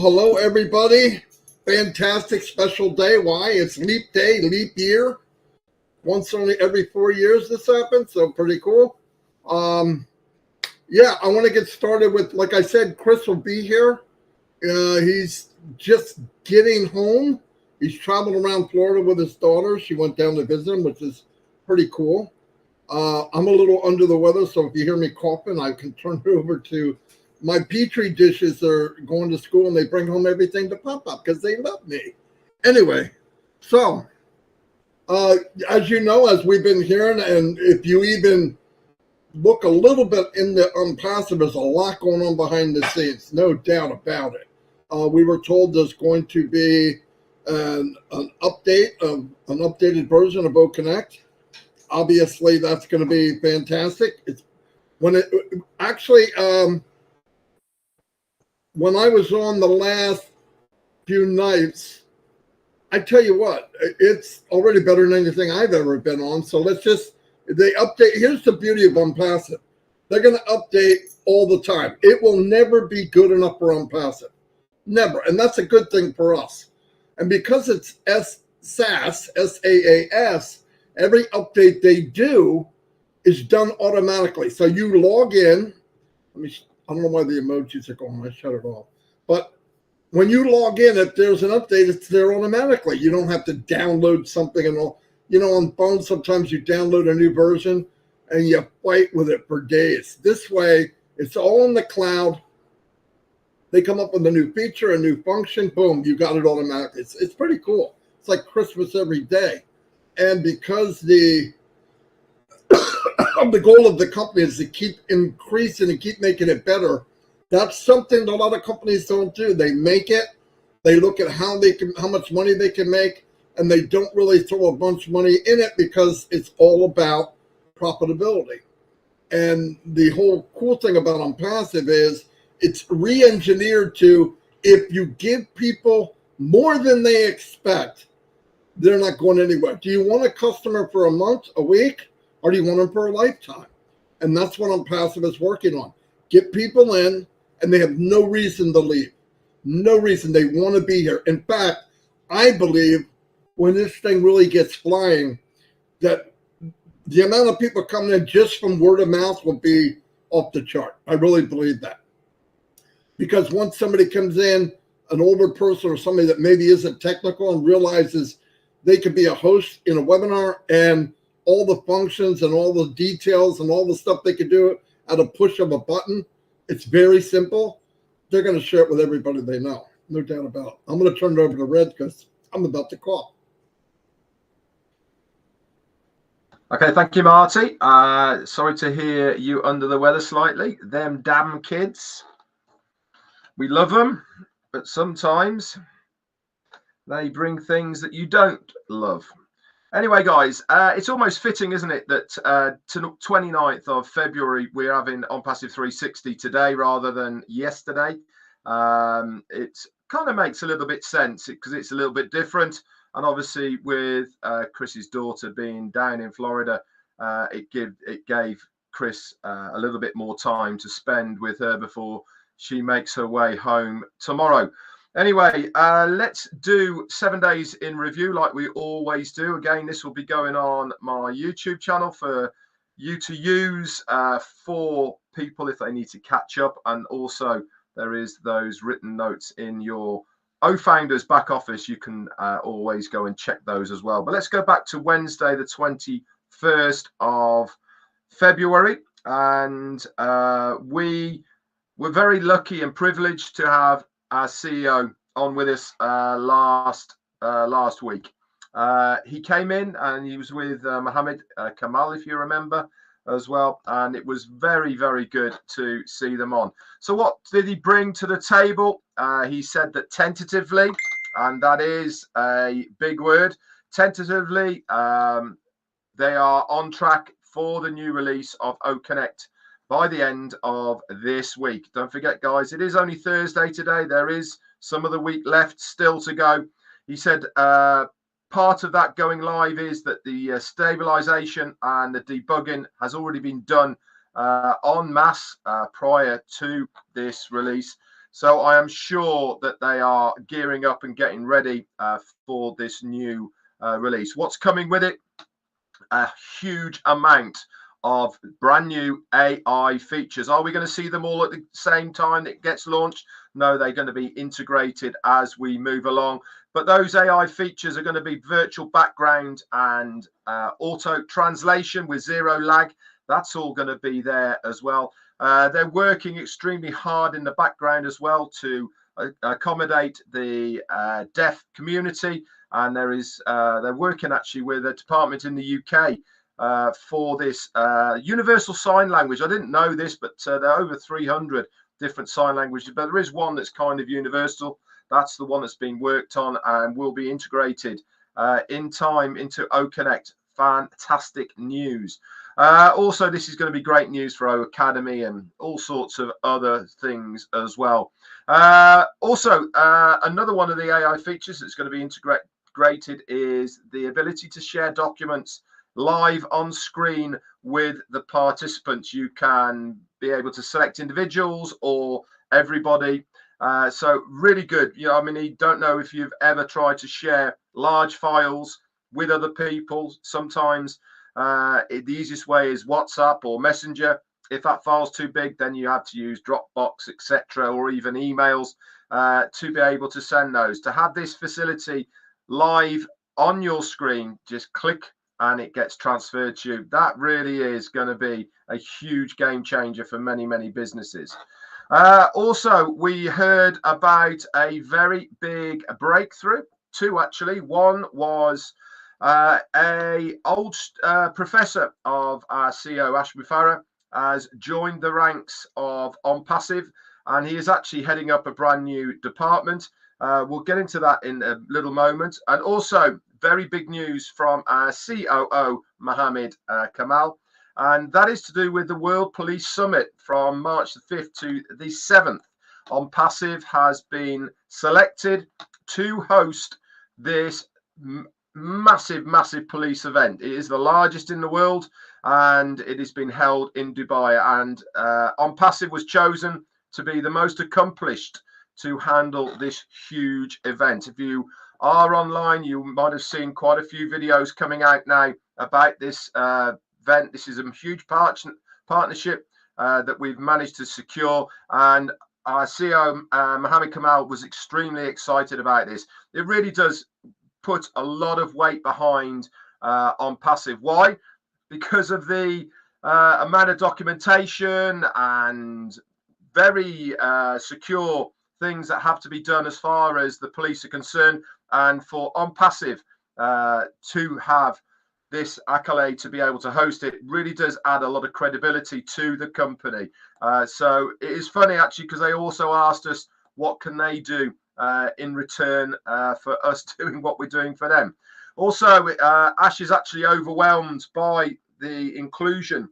Hello, everybody. Fantastic special day. Why? It's leap day, leap year. Once only every 4 years this happens, so pretty cool. Um, yeah, I want to get started with, like I said, Chris will be here. He's just getting home. He's traveling around Florida with his daughter. She went down to visit him, which is pretty cool. I'm a little under the weather, so if you hear me coughing, I can turn it over to my petri dishes. Are going to school and they bring home everything to pop up because they love me. Anyway, so as you know, as we've been hearing, and if you even look a little bit in the unpassive, there's a lot going on behind the scenes, no doubt about it. We were told there's going to be an update of an updated version of OConnect. Obviously, that's going to be fantastic. It's when it actually when I was on the last few nights, I tell you what, it's already better than anything I've ever been on. So they update. Here's the beauty of ONPASSIVE. They're going to update all the time. It will never be good enough for ONPASSIVE. Never. And that's a good thing for us. And because it's SaaS, SaaS, every update they do is done automatically. So you log in. I don't know why the emojis are going. I shut it off. But when you log in, if there's an update, it's there automatically. You don't have to download something and all. You know, on phones, sometimes you download a new version and you fight with it for days. This way, it's all in the cloud. They come up with a new feature, a new function. Boom, you got it automatically. It's pretty cool. It's like Christmas every day. And because the goal of the company is to keep increasing and keep making it better, that's something that a lot of companies don't do. They make it, they look at how much money they can make, and they don't really throw a bunch of money in it because it's all about profitability. And the whole cool thing about ONPASSIVE is it's re-engineered to, if you give people more than they expect, they're not going anywhere. Do you want a customer for a month, a week, or do you want them for a lifetime? And that's what ONPASSIVE is working on. Get people in, and they have no reason to leave. No reason. They want to be here. In fact, I believe when this thing really gets flying, that the amount of people coming in just from word of mouth will be off the chart. I really believe that. Because once somebody comes in, an older person or somebody that maybe isn't technical and realizes they could be a host in a webinar and all the functions and all the details and all the stuff they could do at a push of a button, it's very simple. They're going to share it with everybody they know. No doubt about it. I'm going to turn it over to Red because I'm about to cough. Okay, thank you, Marty. Sorry to hear you under the weather slightly. Them damn kids. We love them, but sometimes they bring things that you don't love. Anyway, guys, it's almost fitting, isn't it, that to 29th of February, we're having ONPASSIVE 360 today rather than yesterday. It kind of makes a little bit sense because it's a little bit different. And obviously, with Chris's daughter being down in Florida, it gave Chris a little bit more time to spend with her before she makes her way home tomorrow. Anyway, let's do 7 days in review like we always do. Again, this will be going on my YouTube channel for you to use for people if they need to catch up. And also there is those written notes in your OFounders back office. You can always go and check those as well. But let's go back to Wednesday, the 21st of February. And we were very lucky and privileged to have our CEO on with us last week. He came in and he was with Mohammed Kamal, if you remember, as well. And it was very, very good to see them on. So what did he bring to the table? He said that tentatively, and that is a big word, tentatively, they are on track for the new release of OConnect by the end of this week. Don't forget, guys, it is only Thursday today. There is some of the week left still to go. He said part of that going live is that the stabilization and the debugging has already been done en masse prior to this release. So I am sure that they are gearing up and getting ready for this new release. What's coming with it? A huge amount of brand new AI features. Are we going to see them all at the same time it gets launched? No, they're going to be integrated as we move along. But those AI features are going to be virtual background and auto translation with zero lag. That's all going to be there as well. They're working extremely hard in the background as well to accommodate the deaf community. And they're working actually with a department in the UK for this universal sign language. I didn't know this, but there are over 300 different sign languages, but there is one that's kind of universal. That's the one that's been worked on and will be integrated in time into OConnect. Fantastic news. Also, this is going to be great news for our academy and all sorts of other things as well. Also, another one of the AI features that's going to be integrated is the ability to share documents live on screen with the participants. You can be able to select individuals or everybody. So really good. You know, I mean, you don't know if you've ever tried to share large files with other people. Sometimes the easiest way is WhatsApp or Messenger. If that file's too big, then you have to use Dropbox, etc., or even emails to be able to send those. To have this facility live on your screen, just click and it gets transferred to you. That really is going to be a huge game changer for many, many businesses. Also, we heard about a very big breakthrough, two actually. One was a old professor of our CEO, Mufareh, has joined the ranks of ONPASSIVE, and he is actually heading up a brand new department. We'll get into that in a little moment. And also, very big news from our COO, Mohammed Kamal, and that is to do with the World Police Summit from March the 5th to the 7th. ONPASSIVE has been selected to host this massive, massive police event. It is the largest in the world, and it has been held in Dubai. And ONPASSIVE was chosen to be the most accomplished to handle this huge event. If you are online, you might have seen quite a few videos coming out now about this event. This is a huge partnership that we've managed to secure, and our CEO Mohammed Kamal was extremely excited about this. It really does put a lot of weight behind ONPASSIVE. Why? Because of the amount of documentation and very secure things that have to be done as far as the police are concerned, and for ONPASSIVE to have this accolade to be able to host it really does add a lot of credibility to the company. So it is funny actually, because they also asked us what can they do in return for us doing what we're doing for them. Also, Ash is actually overwhelmed by the inclusion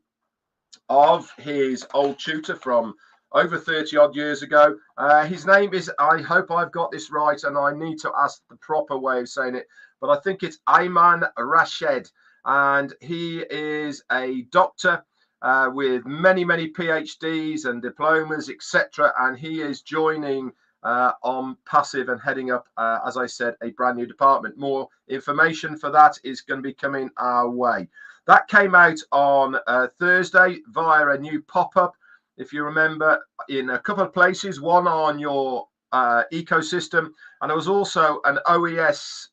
of his old tutor from over 30 odd years ago. His name is, I hope I've got this right, and I need to ask the proper way of saying it, but I think it's Ayman Rashid, and he is a doctor with many, many PhDs and diplomas, etc., and he is joining ONPASSIVE and heading up, as I said, a brand new department. More information for that is going to be coming our way. That came out on Thursday via a new pop-up, if you remember, in a couple of places, one on your ecosystem, and there was also an OES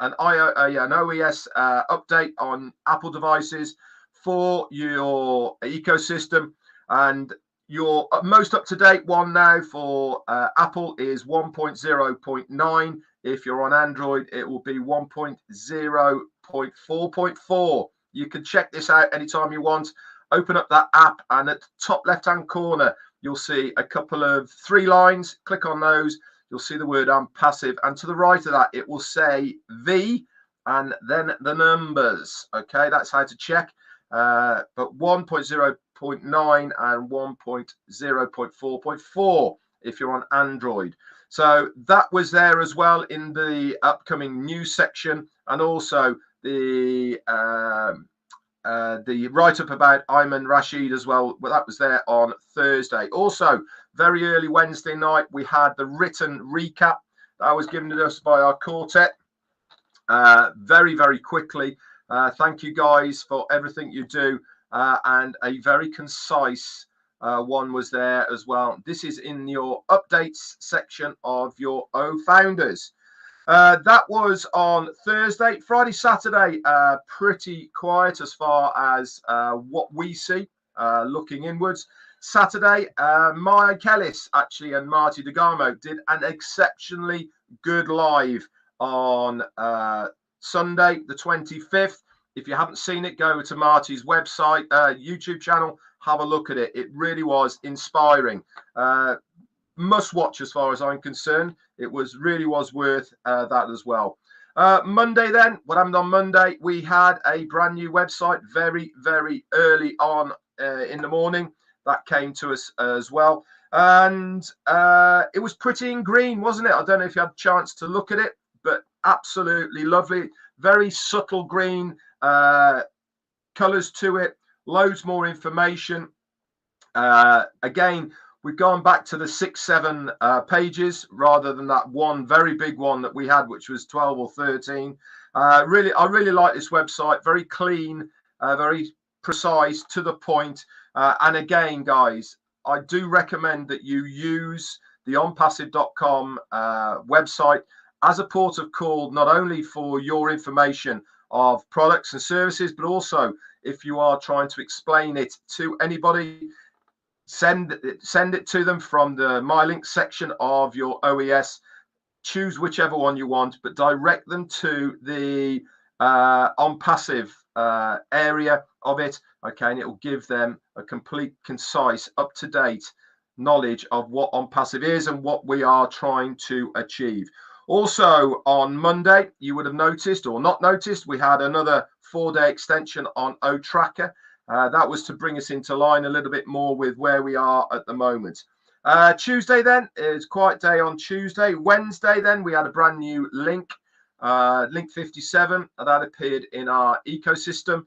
OES update on Apple devices for your ecosystem. And your most up-to-date one now for Apple is 1.0.9. If you're on Android, it will be 1.0.4.4. You can check this out anytime you want. Open up that app, and at the top left-hand corner, you'll see a couple of 3 lines. Click on those. You'll see the word ONPASSIVE, and to the right of that, it will say V and then the numbers. Okay, that's how to check. But 1.0.9 and 1.0.4.4 if you're on Android. So that was there as well in the upcoming news section, and also the write-up about Ayman Rashid as well. Well, that was there on Thursday. Also, very early Wednesday night, we had the written recap that was given to us by our quartet very, very quickly. Thank you guys for everything you do. And a very concise one was there as well. This is in your updates section of your O Founders. That was on Thursday. Friday, Saturday, pretty quiet as far as what we see looking inwards. Saturday, Mike Ellis actually and Marty DeGarmo did an exceptionally good live on Sunday, the 25th. If you haven't seen it, go to Marty's website, YouTube channel, have a look at it. It really was inspiring. Must watch as far as I'm concerned. It really was worth that as well. Monday then, what happened on Monday? We had a brand new website very, very early on in the morning. That came to us as well. And it was pretty in green, wasn't it? I don't know if you had a chance to look at it, but absolutely lovely. Very subtle green colors to it. Loads more information. Again, we've gone back to the 6-7 pages rather than that one very big one that we had, which was 12 or 13. I really like this website. Very clean, very precise, to the point. And again, guys, I do recommend that you use the onpassive.com website as a port of call, not only for your information of products and services, but also if you are trying to explain it to anybody, send it to them from the My Link section of your OES. Choose whichever one you want, but direct them to the ONPASSIVE area of it. Okay, and it will give them a complete, concise, up-to-date knowledge of what ONPASSIVE is and what we are trying to achieve. Also on Monday, you would have noticed or not noticed, we had another 4-day extension on O-Tracker. That was to bring us into line a little bit more with where we are at the moment. Tuesday then is quiet day on Tuesday. Wednesday then we had a brand new link, link 57, that appeared in our ecosystem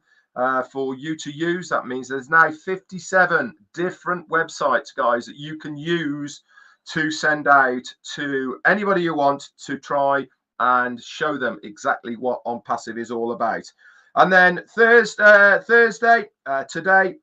for you to use. That means there's now 57 different websites, guys, that you can use to send out to anybody you want to try and show them exactly what ONPASSIVE is all about. And then Thursday, today,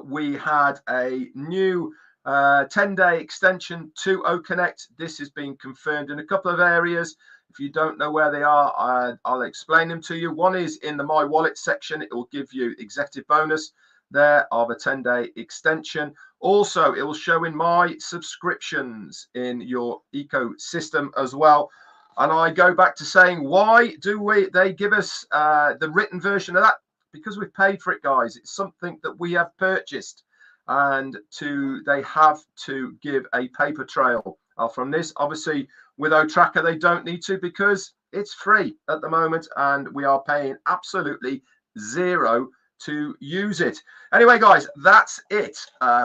we had a new 10-day extension to OConnect. This has been confirmed in a couple of areas. If you don't know where they are, I'll explain them to you. One is in the My Wallet section. It will give you executive bonus there of a 10-day extension. Also, it will show in my subscriptions in your ecosystem as well. And I go back to saying, why do they give us the written version of that? Because we've paid for it, guys. It's something that we have purchased, and they have to give a paper trail from this. Obviously, with O-Tracker, they don't need to because it's free at the moment, and we are paying absolutely zero to use it. Anyway, guys, that's it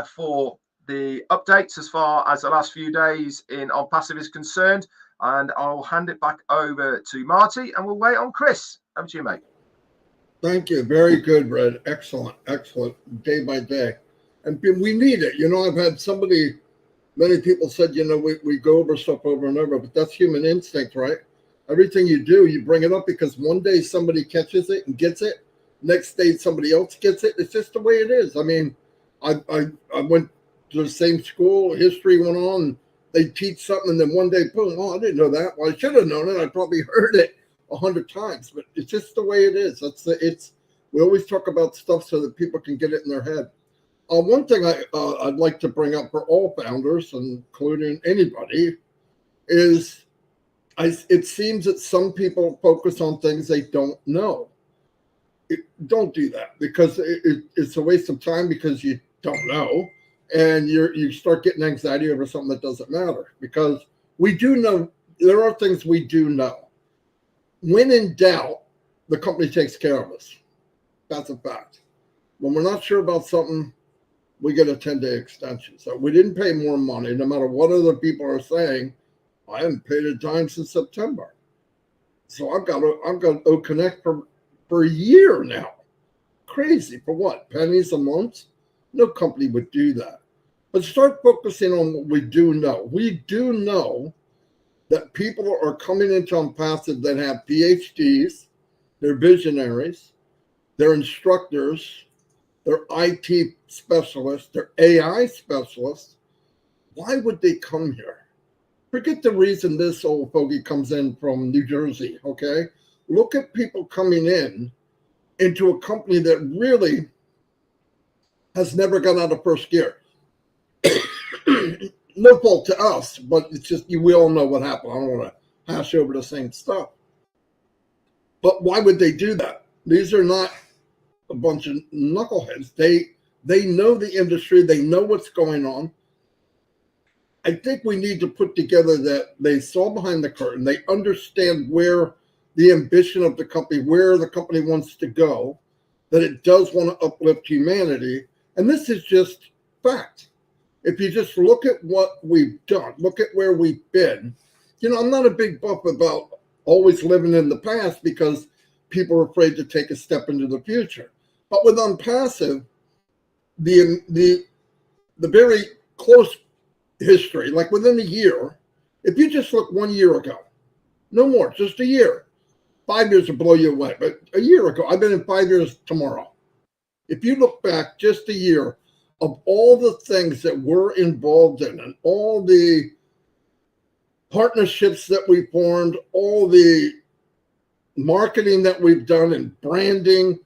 for the updates as far as the last few days in ONPASSIVE is concerned. And I'll hand it back over to Marty, and we'll wait on Chris. Over to you, mate. Thank you. Very good, Red. Excellent, excellent. Day by day. And we need it. You know, I've had many people said, you know, we go over stuff over and over, but that's human instinct, right? Everything you do, you bring it up because one day somebody catches it and gets it. Next day, somebody else gets it. It's just the way it is. I mean, I went to the same school. History went on. They teach something, and then one day, boom, oh, I didn't know that. Well, I should have known it. I probably heard it 100 times, but it's just the way it is. We always talk about stuff so that people can get it in their head. One thing I'd like to bring up for all founders, including anybody, is it seems that some people focus on things they don't know. Don't do that, because it's a waste of time, because you don't know. And you start getting anxiety over something that doesn't matter, because we do know there are things we do know. When in doubt, the company takes care of us. That's a fact. When we're not sure about something, we get a 10-day extension. So we didn't pay more money, no matter what other people are saying. I haven't paid a dime since September. So I've got OConnect for a year now. Crazy. For what? Pennies a month? No company would do that. But start focusing on what we do know. We do know that people are coming into ONPASSIVE that have PhDs, they're visionaries, they're instructors, they're IT specialists, they're AI specialists. Why would they come here? Forget the reason this old fogey comes in from New Jersey, okay? Look at people coming into a company that really has never got out of first gear. No fault to us, but it's just, we all know what happened. I don't want to hash over the same stuff. But why would they do that? These are not a bunch of knuckleheads. They know the industry. They know what's going on. I think we need to put together that they saw behind the curtain. They understand where the ambition of the company, where the company wants to go, that it does want to uplift humanity. And this is just fact. If you just look at what we've done, look at where we've been. I'm not a big buff about always living in the past because people are afraid to take a step into the future. But with ONPASSIVE, the very close history, like within a year, if you just look 1 year ago, no more, just a year. 5 years will blow you away, but a year ago, I've been in 5 years tomorrow. If you look back just a year of all the things that we're involved in and all the partnerships that we formed, all the marketing that we've done and branding,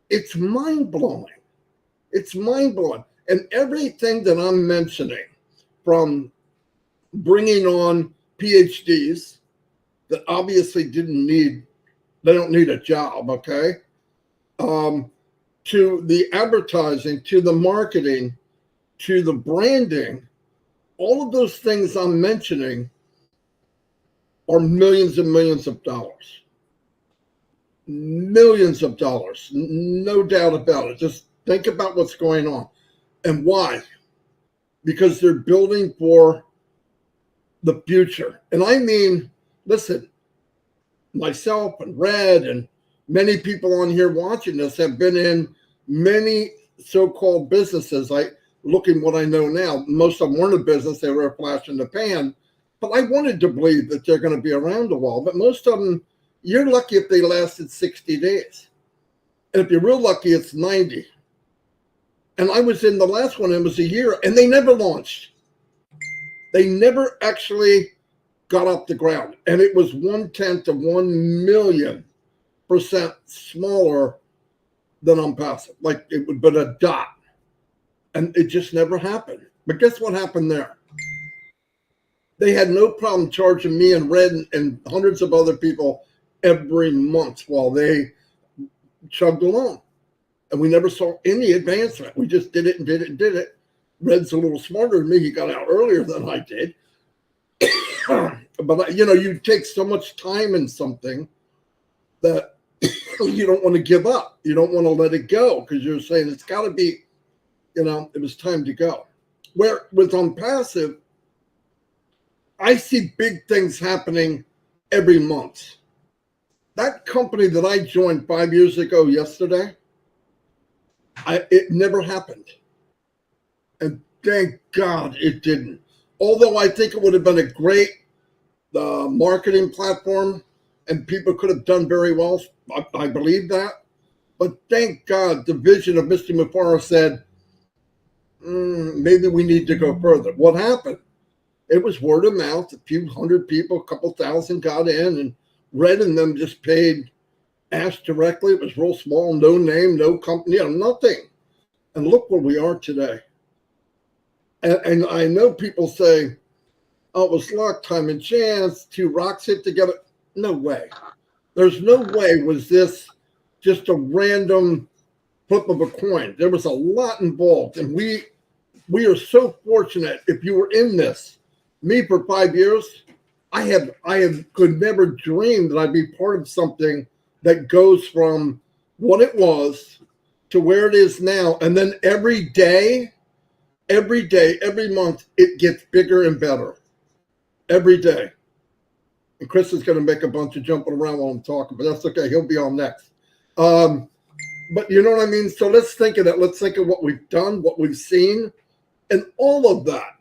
it's mind-blowing. It's mind-blowing. And everything that I'm mentioning, from bringing on PhDs that obviously they don't need a job, okay? To the advertising, to the marketing, to the branding, all of those things I'm mentioning are millions and millions of dollars. Millions of dollars, no doubt about it. Just think about what's going on. And why? Because they're building for the future. And I mean, listen, myself and Red and many people on here watching this have been in many so-called businesses. Looking what I know now, most of them weren't a business, they were a flash in the pan. But I wanted to believe that they're going to be around a while. But most of them, you're lucky if they lasted 60 days. And if you're real lucky, it's 90. And I was in the last one, it was a year, and they never launched. They never actually got off the ground. And it was 1/10 of 1,000,000% smaller than ONPASSIVE. Like it would have been a dot. And it just never happened. But guess what happened there? They had no problem charging me and Red and hundreds of other people every month while they chugged along. And we never saw any advancement. We just did it and did it and did it. Red's a little smarter than me. He got out earlier than I did. But, you take so much time in something that you don't want to give up. You don't want to let it go because you're saying it's got to be, it was time to go. Where with ONPASSIVE, I see big things happening every month. That company that I joined 5 years ago yesterday, it never happened. And thank God it didn't. Although I think it would have been a great marketing platform and people could have done very well. I believe that. But thank God the vision of Mr. Mufareh said, maybe we need to go further. What happened? It was word of mouth. A few hundred people, a couple thousand got in, and Red and them just paid Ash directly. It was real small, no name, no company, nothing. And look where we are today. And I know people say, oh, it was luck, time and chance, two rocks hit together. No way. There's no way was this just a random flip of a coin. There was a lot involved. And we are so fortunate. If you were in this, me for 5 years, I could never dream that I'd be part of something that goes from what it was to where it is now. And then every day, every month, it gets bigger and better. Every day. And Chris is going to make a bunch of jumping around while I'm talking, but that's okay. He'll be on next. But you know what I mean? So let's think of that. Let's think of what we've done, what we've seen, And all of that,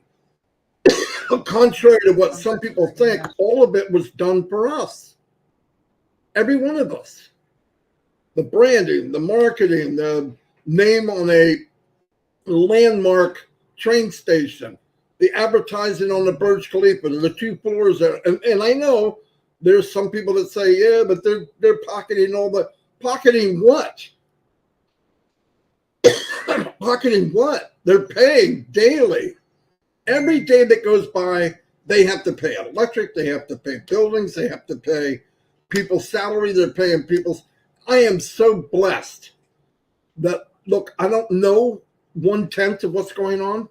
contrary to what some people think, all of it was done for us. Every one of us. The branding, the marketing, the name on a landmark train station, the advertising on the Burj Khalifa, the 2 floors there. And I know there's some people that say, yeah, but they're pocketing all the pocketing what? Pocketing what? They're paying daily. Every day that goes by, they have to pay electric, they have to pay buildings, they have to pay people's salary, they're paying people's. I am so blessed that, look, I don't know 1/10 of what's going on,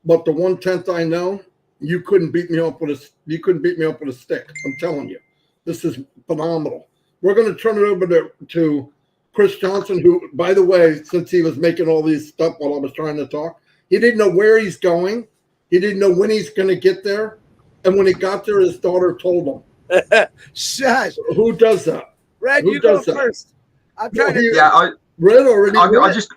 but the 1/10 I know, you couldn't beat me up with a stick. I'm telling you, this is phenomenal. We're going to turn it over to Chris Johnson, who, by the way, since he was making all these stuff while I was trying to talk, he didn't know where he's going. He didn't know when he's going to get there. And when he got there, his daughter told him. Shush. Who does that? Red, Who you go does that? first. I'm trying to. Yeah, Red already. I just.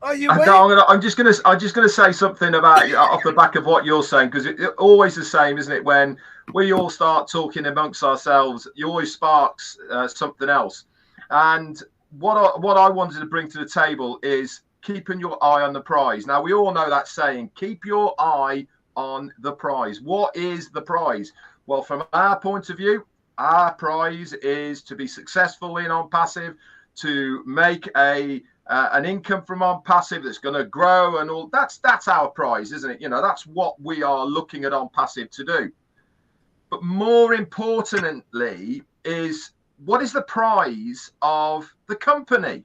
Oh, you I'm just gonna say something about off the back of what you're saying, because it's always the same, isn't it? When we all start talking amongst ourselves, it always sparks something else. And what I wanted to bring to the table is keeping your eye on the prize. Now, we all know that saying, keep your eye on the prize. What is the prize? Well, from our point of view, our prize is to be successful in ONPASSIVE, to make an income from ONPASSIVE that's going to grow and all. That's our prize, isn't it? You know, that's what we are looking at ONPASSIVE to do. But more importantly is, what is the prize of the company?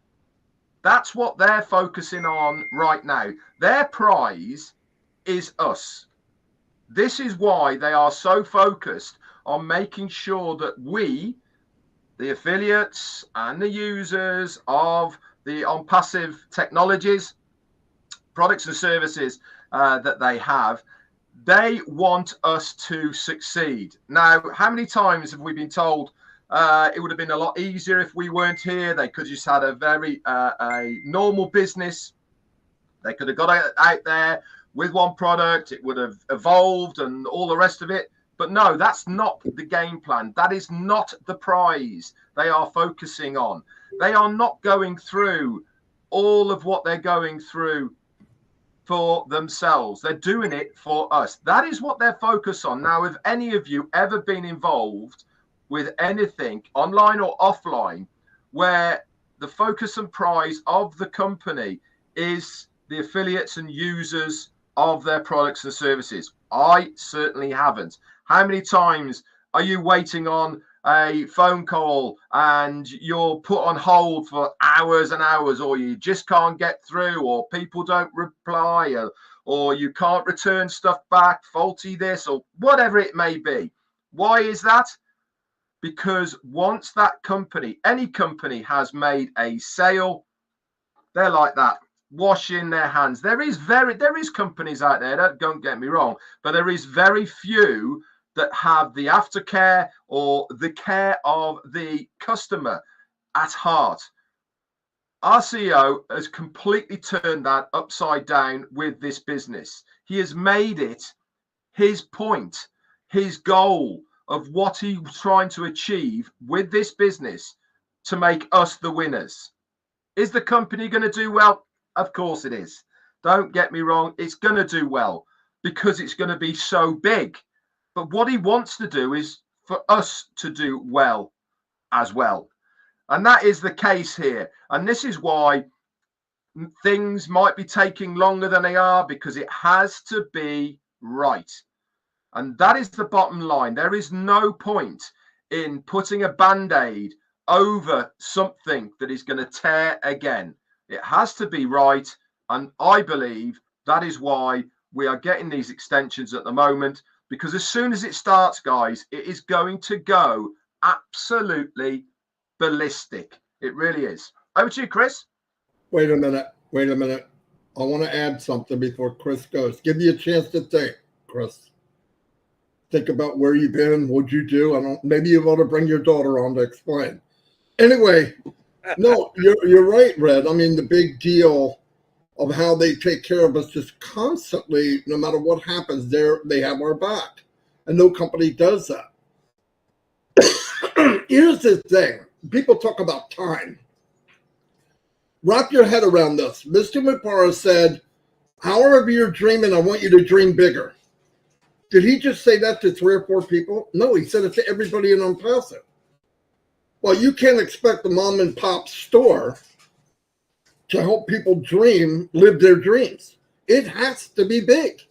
That's what they're focusing on right now. Their prize is us. This is why they are so focused on making sure that we, the affiliates and the users of the ONPASSIVE technologies, products and services that they have, they want us to succeed. Now, how many times have we been told it would have been a lot easier if we weren't here? They could just had a very a normal business. They could have got out there with one product. It would have evolved and all the rest of it. But no, that's not the game plan. That is not the prize they are focusing on. They are not going through all of what they're going through for themselves. They're doing it for us. That is what they're focused on. Now, have any of you ever been involved with anything online or offline where the focus and prize of the company is the affiliates and users of their products and services? I certainly haven't. How many times are you waiting on a phone call and you're put on hold for hours and hours, or you just can't get through, or people don't reply, or you can't return stuff back, faulty this, or whatever it may be? Why is that? Because once that company, any company, has made a sale, they're like that, washing their hands. There is companies out there, don't get me wrong, but there is very few that have the aftercare or the care of the customer at heart. Our CEO has completely turned that upside down with this business. He has made it his point, his goal of what he was trying to achieve with this business to make us the winners. Is the company going to do well? Of course it is. Don't get me wrong. It's going to do well because it's going to be so big. But what he wants to do is for us to do well as well. And that is the case here. And this is why things might be taking longer than they are, because it has to be right. And that is the bottom line. There is no point in putting a band-aid over something that is going to tear again. It has to be right. And I believe that is why we are getting these extensions at the moment, because as soon as it starts, guys, it is going to go absolutely ballistic. It really is. Over to you, Chris. Wait a minute. I want to add something before Chris goes. Give you a chance to think, Chris. Think about where you've been, what'd you do. Maybe you want to bring your daughter on to explain. Anyway, no, you're right, Red. I mean, the big deal of how they take care of us just constantly, no matter what happens. They have our back, and no company does that. Here's the thing: people talk about time. Wrap your head around this. Mr. Mufareh said, "However you're dreaming, I want you to dream bigger." Did he just say that to 3 or 4 people? No, he said it to everybody in ONPASSIVE. Well, you can't expect the mom and pop store to help people live their dreams. It has to be big.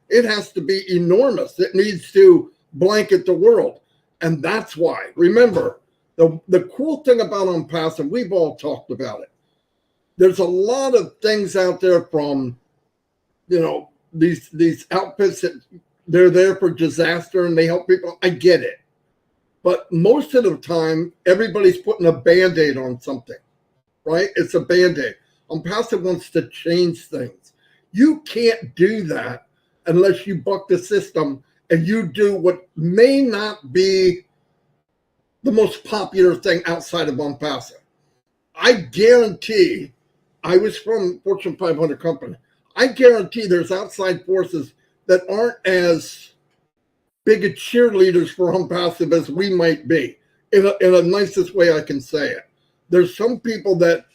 It has to be enormous. It needs to blanket the world. And that's why. Remember, the cool thing about ONPASSIVE, we've all talked about it. There's a lot of things out there from, these outfits that they're there for disaster and they help people. I get it. But most of the time, everybody's putting a Band-Aid on something, right? It's a Band-Aid. ONPASSIVE wants to change things. You can't do that unless you buck the system and you do what may not be the most popular thing outside of ONPASSIVE. I guarantee, I was from Fortune 500 company. I guarantee there's outside forces that aren't as big a cheerleaders for ONPASSIVE as we might be, in a nicest way I can say it. There's some people that,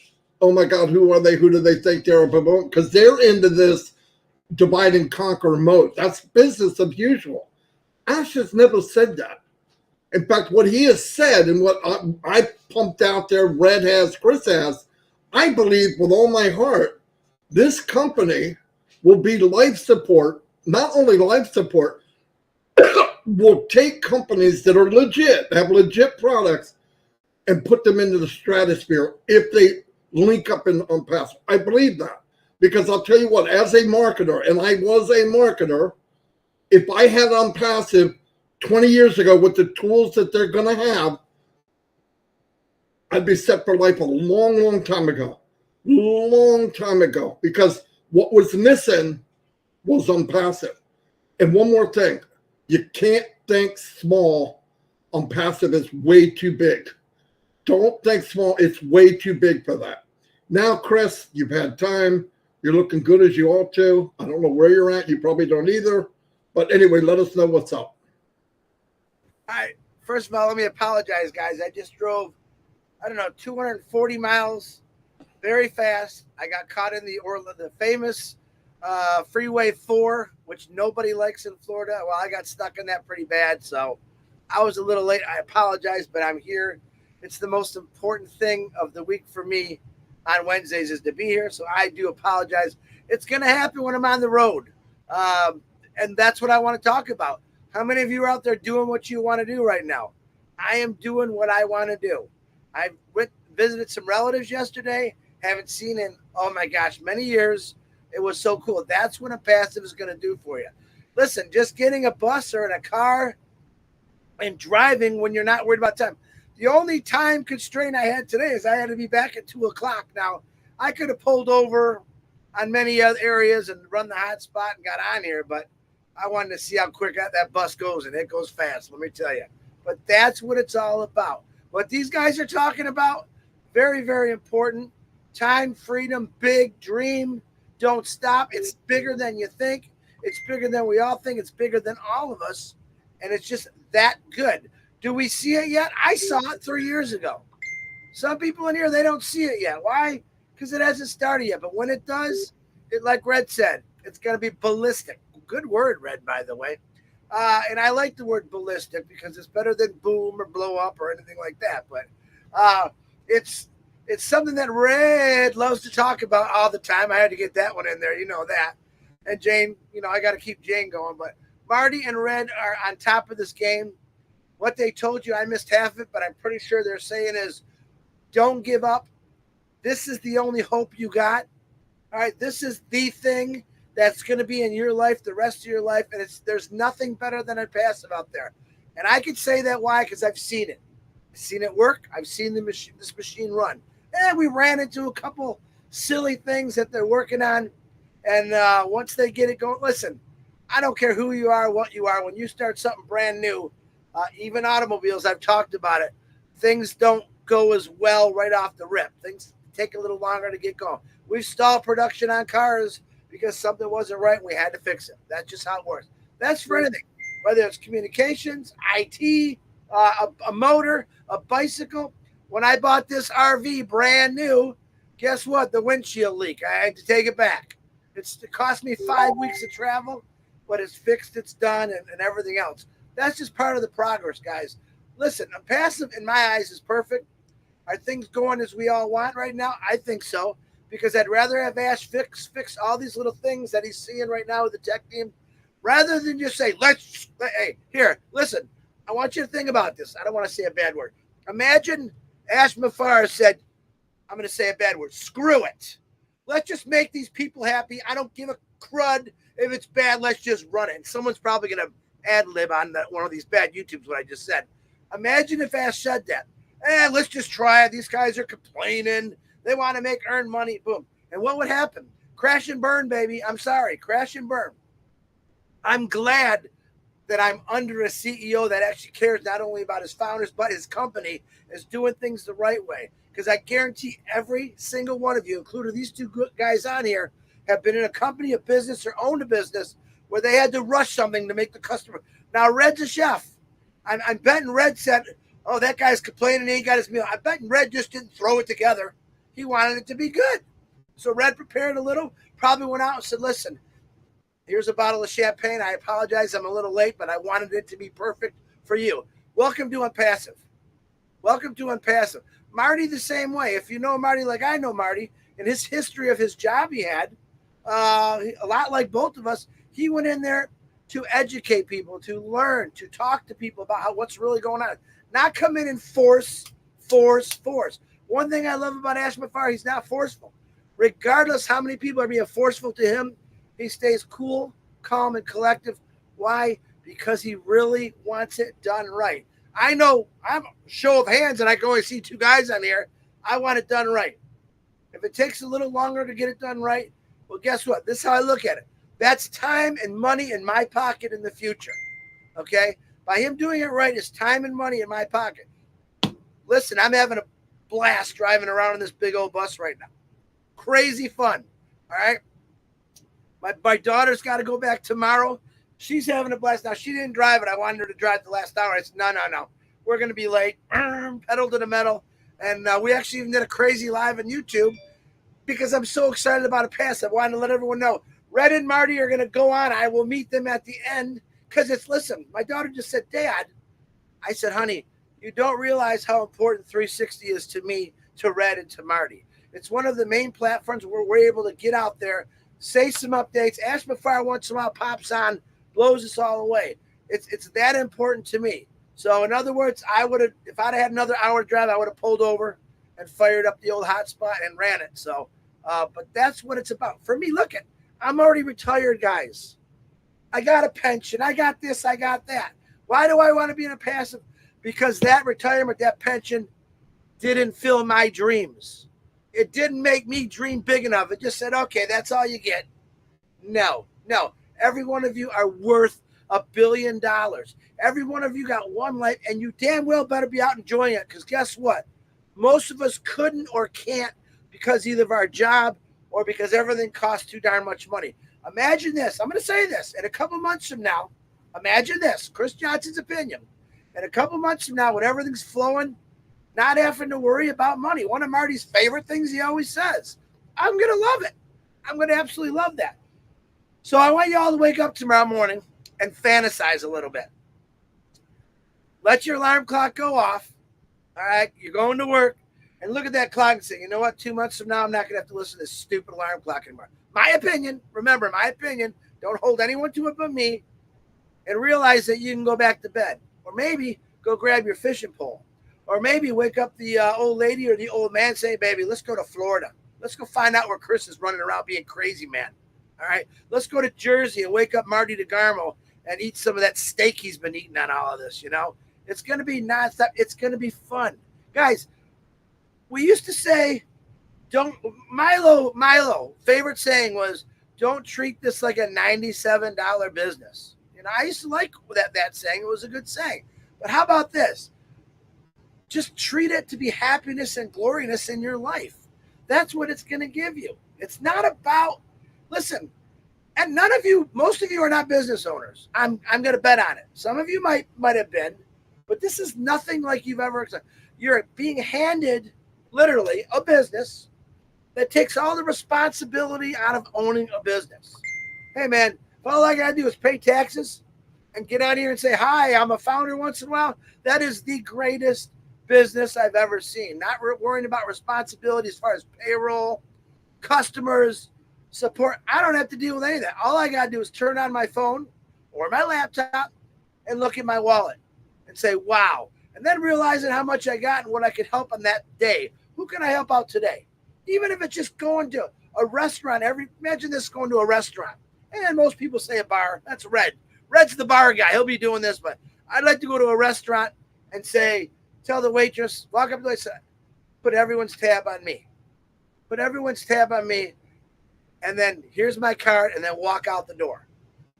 oh my God, who are they? Who do they think they're? Because they're into this divide and conquer mode. That's business as usual. Ash has never said that. In fact, what he has said and what I pumped out there, Red has, Chris has, I believe with all my heart, this company will be life support, not only life support, will take companies that are legit, have legit products, and put them into the stratosphere if they link up in ONPASSIVE. I believe that. Because I'll tell you what, as a marketer, and I was a marketer, if I had ONPASSIVE 20 years ago with the tools that they're going to have, I'd be set for life a long, long time ago. Long time ago. Because what was missing was ONPASSIVE. And one more thing. You can't think small. ONPASSIVE is way too big. Don't think small. It's way too big for that. Now, Chris, you've had time. You're looking good as you ought to. I don't know where you're at. You probably don't either. But anyway, let us know what's up. All right. First of all, let me apologize, guys. I just drove, 240 miles very fast. I got caught in the famous Freeway 4, which nobody likes in Florida. Well, I got stuck in that pretty bad, so I was a little late. I apologize, but I'm here. It's the most important thing of the week for me on Wednesdays is to be here, so I do apologize. It's going to happen when I'm on the road, and that's what I want to talk about. How many of you are out there doing what you want to do right now? I am doing what I want to do. I visited some relatives yesterday, haven't seen in, oh my gosh, many years. It was so cool. That's what ONPASSIVE is going to do for you. Listen, just getting a bus or in a car and driving when you're not worried about time. The only time constraint I had today is I had to be back at 2:00. Now, I could have pulled over on many other areas and run the hot spot and got on here, but I wanted to see how quick that bus goes, and it goes fast, let me tell you. But that's what it's all about. What these guys are talking about, very, very important. Time, freedom, big dream. Don't stop. It's bigger than you think. It's bigger than we all think. It's bigger than all of us. And it's just that good. Do we see it yet? I saw it 3 years ago. Some people in here, they don't see it yet. Why? Because it hasn't started yet. But when it does, like Red said, it's going to be ballistic. Good word, Red, by the way. And I like the word ballistic because it's better than boom or blow up or anything like that. But it's something that Red loves to talk about all the time. I had to get that one in there. You know that. And Jane, I got to keep Jane going. But Marty and Red are on top of this game. What they told you, I missed half of it, but I'm pretty sure they're saying is don't give up. This is the only hope you got. All right, this is the thing that's going to be in your life the rest of your life, and there's nothing better than ONPASSIVE out there. And I can say that why? Because I've seen it. I've seen it work. I've seen this machine run. And we ran into a couple silly things that they're working on. And once they get it going, listen, I don't care who you are, what you are. When you start something brand new, even automobiles, I've talked about it, things don't go as well right off the rip. Things take a little longer to get going. We've stalled production on cars because something wasn't right and we had to fix it. That's just how it works. That's for anything, whether it's communications, IT, a motor, a bicycle. When I bought this RV brand new, guess what? The windshield leak. I had to take it back. It cost me 5 weeks of travel, but it's fixed, it's done, and everything else. That's just part of the progress, guys. Listen, passive in my eyes is perfect. Are things going as we all want right now? I think so, because I'd rather have Ash fix all these little things that he's seeing right now with the tech team, rather than just say, hey, here, listen, I want you to think about this. I don't want to say a bad word. Imagine Ash Mufareh said, I'm going to say a bad word, screw it. Let's just make these people happy. I don't give a crud if it's bad. Let's just run it. And someone's probably going to ad-lib on one of these bad YouTubes, what I just said. Imagine if Ash said that. Let's just try it. These guys are complaining. They want to earn money. Boom. And what would happen? Crash and burn, baby. I'm sorry. Crash and burn. I'm glad that I'm under a CEO that actually cares not only about his founders, but his company is doing things the right way. Because I guarantee every single one of you, including these two good guys on here, have been in a company, a business, or owned a business where they had to rush something to make the customer. Now, Red's a chef. I'm betting Red said, oh, that guy's complaining he ain't got his meal. I bet Red just didn't throw it together. He wanted it to be good. So Red prepared a little, probably went out and said, listen, here's a bottle of champagne. I apologize, I'm a little late, but I wanted it to be perfect for you. Welcome to ONPASSIVE. Welcome to ONPASSIVE. Marty the same way. If you know Marty like I know Marty, and his history of his job he had, a lot like both of us, he went in there to educate people, to learn, to talk to people about what's really going on. Not come in and force. One thing I love about Ash Mufareh, he's not forceful. Regardless how many people are being forceful to him, he stays cool, calm, and collective. Why? Because he really wants it done right. I know I'm a show of hands and I can only see two guys on here. I want it done right. If it takes a little longer to get it done right, well, guess what? This is how I look at it. That's time and money in my pocket in the future. Okay? By him doing it right, it's time and money in my pocket. Listen, I'm having a blast driving around in this big old bus right now. Crazy fun. All right? My daughter's got to go back tomorrow. She's having a blast. Now, she didn't drive it. I wanted her to drive the last hour. I said, no. We're going to be late. Pedal to the metal. And we actually even did a crazy live on YouTube because I'm so excited about a pass. I wanted to let everyone know. Red and Marty are going to go on. I will meet them at the end because listen, my daughter just said, Dad. I said, honey, you don't realize how important 360 is to me, to Red, and to Marty. It's one of the main platforms where we're able to get out there, say some updates. Ash Mufareh once in a while pops on, blows us all away. It's that important to me. So in other words, if I'd had another hour drive, I would have pulled over and fired up the old hotspot and ran it. So, but that's what it's about. For me, look, I'm already retired, guys. I got a pension. I got this. I got that. Why do I want to be in a passive? Because that retirement, that pension didn't fill my dreams. It didn't make me dream big enough. It just said, okay, that's all you get. No. Every one of you are worth $1 billion. Every one of you got one life, and you damn well better be out enjoying it, because guess what? Most of us couldn't or can't because either of our job or because everything costs too darn much money. Imagine this. I'm going to say this. In a couple months from now, imagine this. Chris Johnson's opinion. In a couple months from now, when everything's flowing, not having to worry about money. One of Marty's favorite things he always says. I'm going to love it. I'm going to absolutely love that. So I want you all to wake up tomorrow morning and fantasize a little bit. Let your alarm clock go off. All right, you're going to work, and look at that clock and say, you know what, 2 months from now, I'm not going to have to listen to this stupid alarm clock anymore. My opinion, remember, my opinion, don't hold anyone to it but me, and realize that you can go back to bed. Or maybe go grab your fishing pole. Or maybe wake up the old lady or the old man, say, baby, let's go to Florida. Let's go find out where Chris is running around being crazy, man. All right, let's go to Jersey and wake up Marty DeGarmo and eat some of that steak he's been eating on all of this, you know. It's going to be nonstop. It's going to be fun. Guys, we used to say, Milo, favorite saying was, don't treat this like a $97 business. You know, I used to like that saying. It was a good saying. But how about this? Just treat it to be happiness and gloriness in your life. That's what it's going to give you. It's not about, listen, and none of you, most of you are not business owners. I'm going to bet on it. Some of you might have been, but this is nothing like you've ever. You're being handed literally a business that takes all the responsibility out of owning a business. Hey man, if all I got to do is pay taxes and get out here and say, hi, I'm a founder once in a while, that is the greatest business I've ever seen. Not worrying about responsibility as far as payroll, customers, support. I don't have to deal with any of that. All I got to do is turn on my phone or my laptop and look at my wallet and say, wow. And then realizing how much I got and what I could help on that day. Who can I help out today? Even if it's just going to a restaurant, imagine this going to a restaurant. And most people say a bar. That's Red. Red's the bar guy. He'll be doing this, but I'd like to go to a restaurant and say, tell the waitress, walk up to the side, put everyone's tab on me. Put everyone's tab on me, and then here's my card, and then walk out the door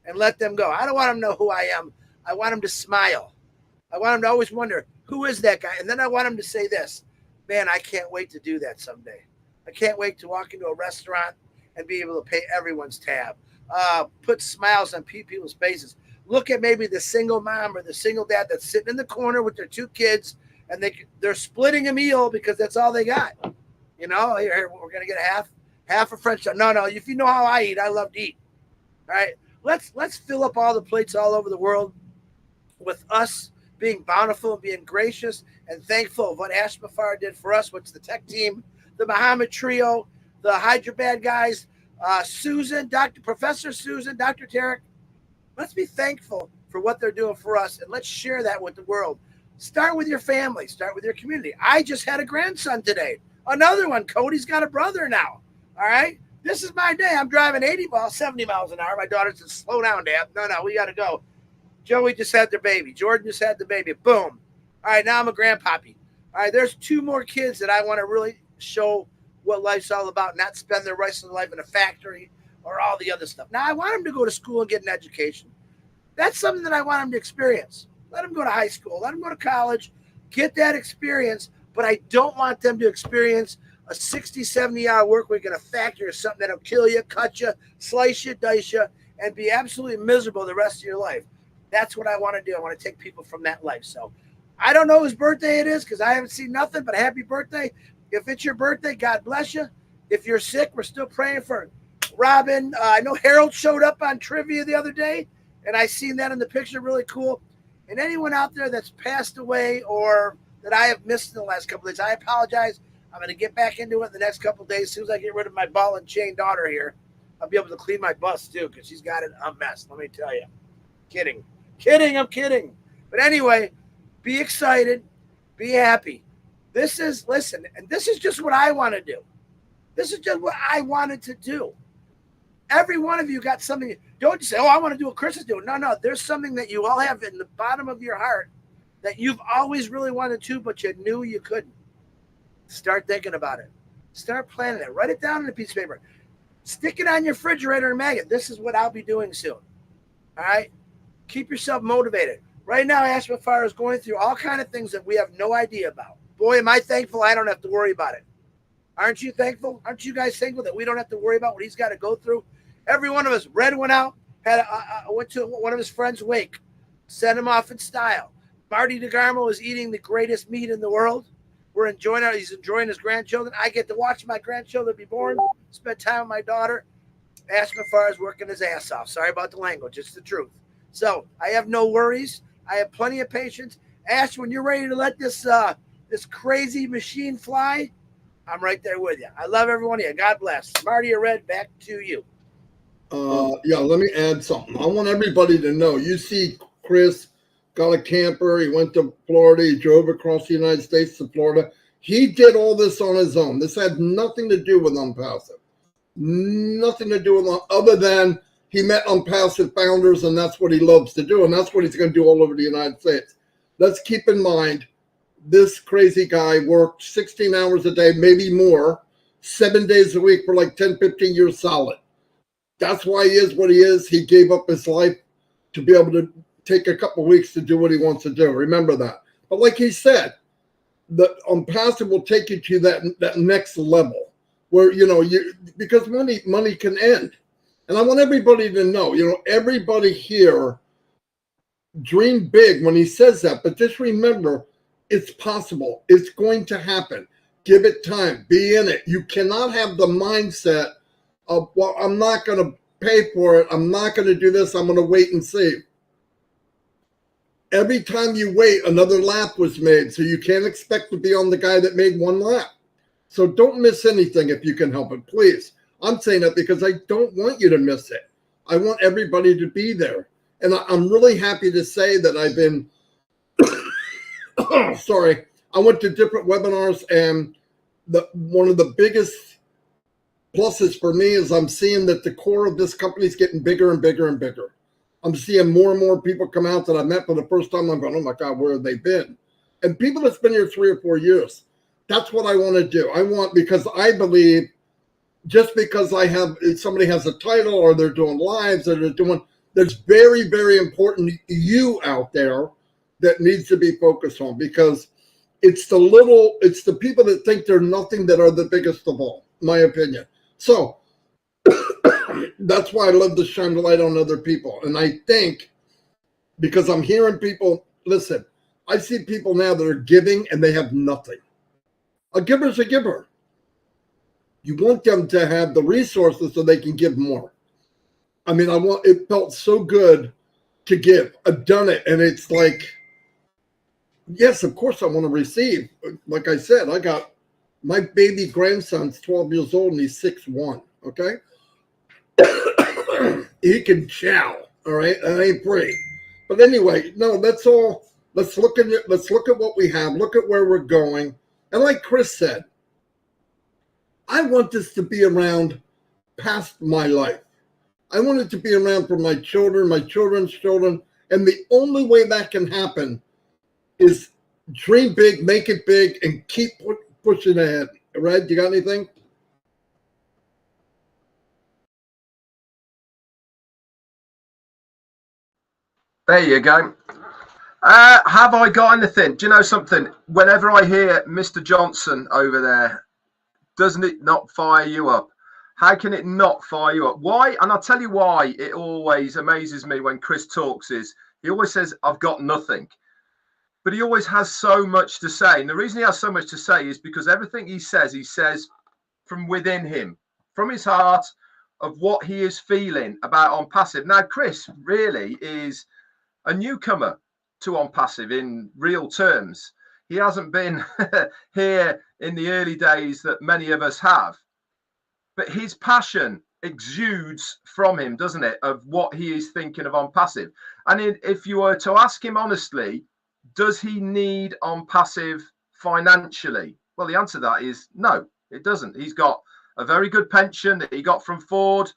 and let them go. I don't want them to know who I am. I want them to smile. I want them to always wonder, who is that guy? And then I want them to say this, man, I can't wait to do that someday. I can't wait to walk into a restaurant and be able to pay everyone's tab. Put smiles on people's faces. Look at maybe the single mom or the single dad that's sitting in the corner with their two kids, and they're splitting a meal because that's all they got. You know, here we're gonna get half a French toast. No, if you know how I eat, I love to eat. All right, let's fill up all the plates all over the world with us being bountiful and being gracious and thankful of what Ash Mufareh did for us, which the tech team, the Muhammad Trio, the Hyderabad guys, Susan, Professor Susan, Dr. Tarek. Let's be thankful for what they're doing for us, and let's share that with the world. Start with your family. Start with your community. I just had a grandson today. Another one. Cody's got a brother now. All right? This is my day. I'm driving 70 miles an hour. My daughter says, slow down, Dad. No, we got to go. Joey just had their baby. Jordan just had the baby. Boom. All right, now I'm a grandpappy. All right, there's 2 more kids that I want to really show what life's all about, not spend their rest of their life in a factory or all the other stuff. Now, I want them to go to school and get an education. That's something that I want them to experience. Let them go to high school. Let them go to college. Get that experience. But I don't want them to experience a 60, 70-hour work week in a factory or something that'll kill you, cut you, slice you, dice you, and be absolutely miserable the rest of your life. That's what I want to do. I want to take people from that life. So I don't know whose birthday it is because I haven't seen nothing, but happy birthday. If it's your birthday, God bless you. If you're sick, we're still praying for Robin. I know Harold showed up on trivia the other day, and I seen that in the picture. Really cool. And anyone out there that's passed away or that I have missed in the last couple of days, I apologize. I'm going to get back into it in the next couple of days. As soon as I get rid of my ball and chain daughter here, I'll be able to clean my bus too because she's got it a mess. Let me tell you. Kidding. I'm kidding. But anyway, be excited. Be happy. Listen, and this is just what I want to do. This is just what I wanted to do. Every one of you got something. Don't say, I want to do what Chris is doing. No. There's something that you all have in the bottom of your heart that you've always really wanted to, but you knew you couldn't. Start thinking about it. Start planning it. Write it down on a piece of paper. Stick it on your refrigerator and magnet. This is what I'll be doing soon. All right? Keep yourself motivated. Right now, Ash Mufareh is going through all kinds of things that we have no idea about. Boy, am I thankful I don't have to worry about it. Aren't you thankful? Aren't you guys thankful that we don't have to worry about what he's got to go through? Every one of us. Red went out, went to one of his friends' wake, sent him off in style. Marty DeGarmo is eating the greatest meat in the world. He's enjoying his grandchildren. I get to watch my grandchildren be born, spend time with my daughter. Ash Mufareh is working his ass off. Sorry about the language. It's the truth. So I have no worries. I have plenty of patience. Ash, when you're ready to let this crazy machine fly, I'm right there with you. I love every one of you. God bless. Marty or Red, back to you. Let me add something. I want everybody to know. You see Chris got a camper. He went to Florida. He drove across the United States to Florida. He did all this on his own. This had nothing to do with ONPASSIVE. Nothing to do with it other than he met ONPASSIVE founders, and that's what he loves to do, and that's what he's going to do all over the United States. Let's keep in mind, this crazy guy worked 16 hours a day, maybe more, 7 days a week for like 10, 15 years solid. That's why he is what he is. He gave up his life to be able to take a couple of weeks to do what he wants to do. Remember that. But like he said, the ONPASSIVE will take you to that next level. where, you know, because money can end. And I want everybody to know, you know, everybody here dream big when he says that, but just remember, it's possible. It's going to happen. Give it time. Be in it. You cannot have the mindset of, well, I'm not going to pay for it. I'm not going to do this. I'm going to wait and see. Every time you wait, another lap was made. So you can't expect to be on the guy that made one lap. So don't miss anything if you can help it, please. I'm saying that because I don't want you to miss it. I want everybody to be there. And I'm really happy to say that I've been, sorry, I went to different webinars, and one of the biggest pluses for me is I'm seeing that the core of this company is getting bigger and bigger and bigger. I'm seeing more and more people come out that I met for the first time. I'm going, oh my God, where have they been? And people that's been here 3 or 4 years. That's what I want to do. I want, because I believe just because somebody has a title or they're doing lives or they're doing, there's very, very important you out there that needs to be focused on, because it's the people that think they're nothing that are the biggest of all, my opinion. So that's why I love to shine the light on other people. And I think, because I'm hearing people, listen, I see people now that are giving and they have nothing. A giver's a giver. You want them to have the resources so they can give more. I mean, it felt so good to give. I've done it, and it's like, yes, of course I want to receive. Like I said, I got my baby grandson's 12 years old and he's 6'1", okay? He can chow, all right? That ain't free. But anyway, no, that's all. Let's look at what we have, look at where we're going. And like Chris said, I want this to be around past my life. I want it to be around for my children, my children's children. And the only way that can happen is dream big, make it big, and keep pushing ahead. Red, you got anything? There you go. Have I got anything? Do you know something? Whenever I hear Mr. Johnson over there, doesn't it not fire you up? How can it not fire you up? Why? And I'll tell you why it always amazes me when Chris talks is he always says, I've got nothing. But he always has so much to say. And the reason he has so much to say is because everything he says from within him, from his heart, of what he is feeling about ONPASSIVE. Now, Chris really is a newcomer to ONPASSIVE in real terms. He hasn't been here in the early days that many of us have. But his passion exudes from him, doesn't it, of what he is thinking of ONPASSIVE. And if you were to ask him honestly, does he need ONPASSIVE financially? Well, the answer to that is no, it doesn't. He's got a very good pension that he got from Ford.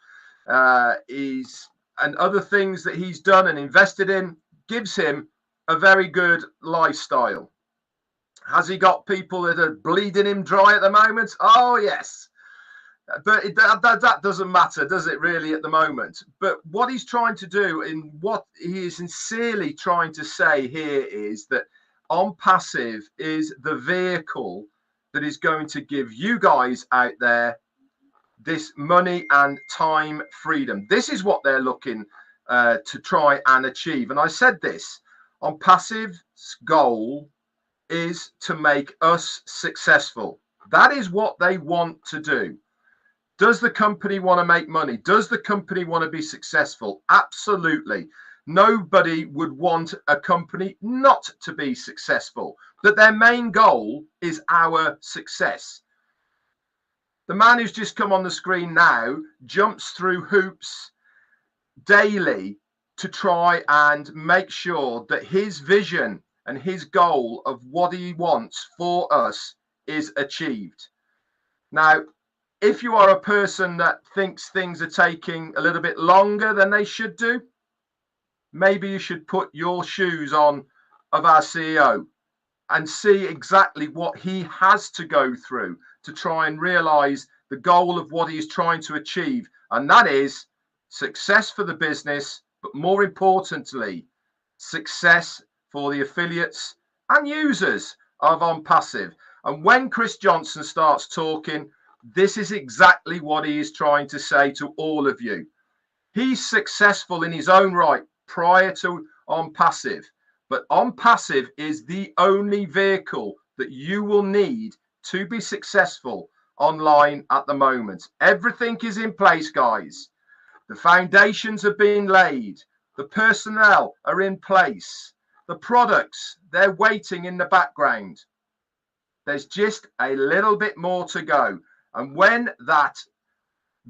And other things that he's done and invested in gives him a very good lifestyle. Has he got people that are bleeding him dry at the moment? Oh, yes. But that doesn't matter, does it really, at the moment? But what he's trying to do, and what he is sincerely trying to say here, is that ONPASSIVE is the vehicle that is going to give you guys out there this money and time freedom. This is what they're looking to try and achieve. And I said this, ONPASSIVE's goal is to make us successful. That is what they want to do. Does the company want to make money? Does the company want to be successful? Absolutely. Nobody would want a company not to be successful. But their main goal is our success. The man who's just come on the screen now jumps through hoops daily to try and make sure that his vision and his goal of what he wants for us is achieved. Now, if you are a person that thinks things are taking a little bit longer than they should do, maybe you should put your shoes on of our CEO and see exactly what he has to go through to try and realize the goal of what he's trying to achieve. And that is success for the business, but more importantly, success for the affiliates and users of ONPASSIVE. And when Chris Johnson starts talking, This is exactly what he is trying to say to all of you. He's successful in his own right prior to ONPASSIVE, but ONPASSIVE is the only vehicle that you will need to be successful online at the moment. Everything is in place, guys. The foundations have been laid. The personnel are in place. The products, they're waiting in the background. There's just a little bit more to go. And when that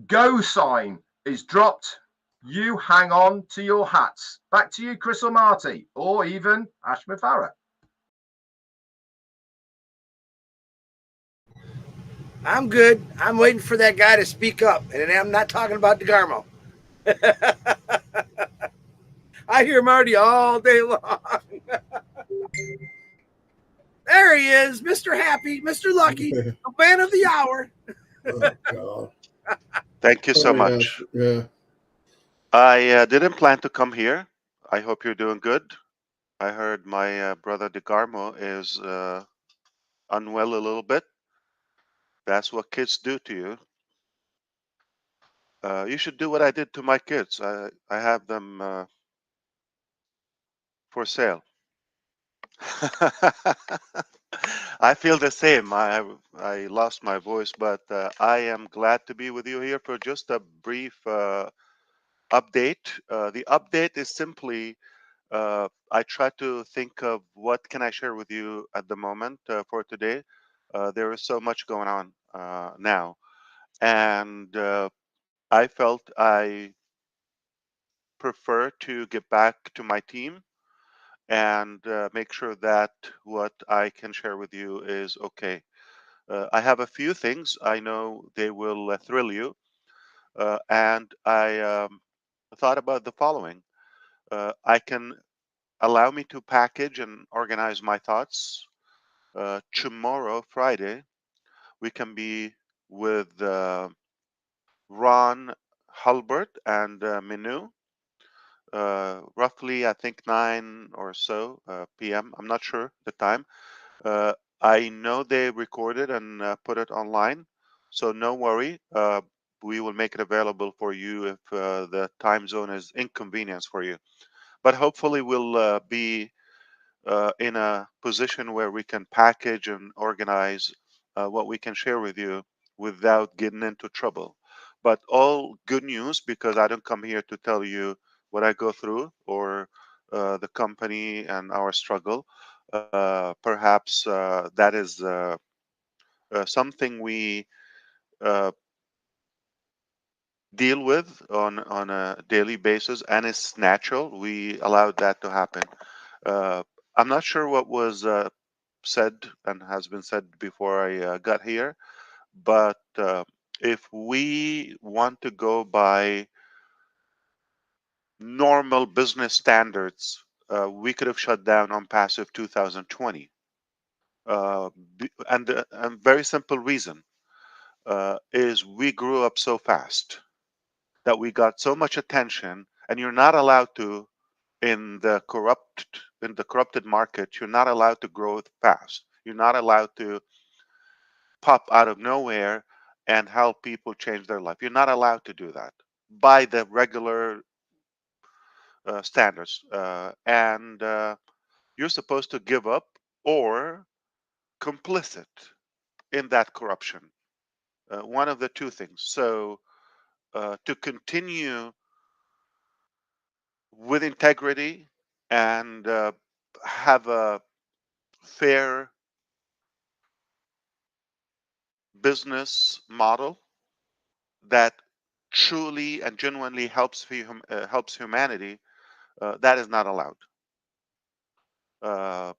go sign is dropped, you hang on to your hats. Back to you, Chris or Marty, or even Ash Mufareh. I'm good. I'm waiting for that guy to speak up, and I'm not talking about DeGarmo. I hear Marty all day long. There he is, Mr. Happy, Mr. Lucky, the man of the hour. Oh, God. Thank you so Oh, yes. much. Yeah. I didn't plan to come here. I hope you're doing good. I heard my brother DeGarmo is unwell a little bit. That's what kids do to you. You should do what I did to my kids. I have them for sale. I feel the same. I lost my voice, but I am glad to be with you here for just a brief update. The update is simply I try to think of what can I share with you at the moment for today. There is so much going on now, and I felt I prefer to get back to my team and make sure that what I can share with you is okay. I have a few things I know they will thrill you, and I thought about the following. I can allow me to package and organize my thoughts. Tomorrow, Friday, we can be with Ron Hulbert and Minu, roughly, I think, 9 or so p.m. I'm not sure the time. Uh, I know they recorded and put it online, so no worry. We will make it available for you if the time zone is inconvenience for you. But hopefully, we'll be in a position where we can package and organize what we can share with you without getting into trouble. But all good news, because I don't come here to tell you what I go through or the company and our struggle. Perhaps that is something we uh, deal with on a daily basis, and it's natural. We allowed that to happen. Uh, I'm not sure what was said and has been said before I got here, but if we want to go by normal business standards, we could have shut down on passive 2020. And a very simple reason is we grew up so fast that we got so much attention, and you're not allowed to in the corrupted market. You're not allowed to grow fast. You're not allowed to pop out of nowhere and help people change their life. You're not allowed to do that by the regular standards, and you're supposed to give up or complicit in that corruption. One of the two things. So to continue with integrity and have a fair business model that truly and genuinely helps humanity, that is not allowed. Uh,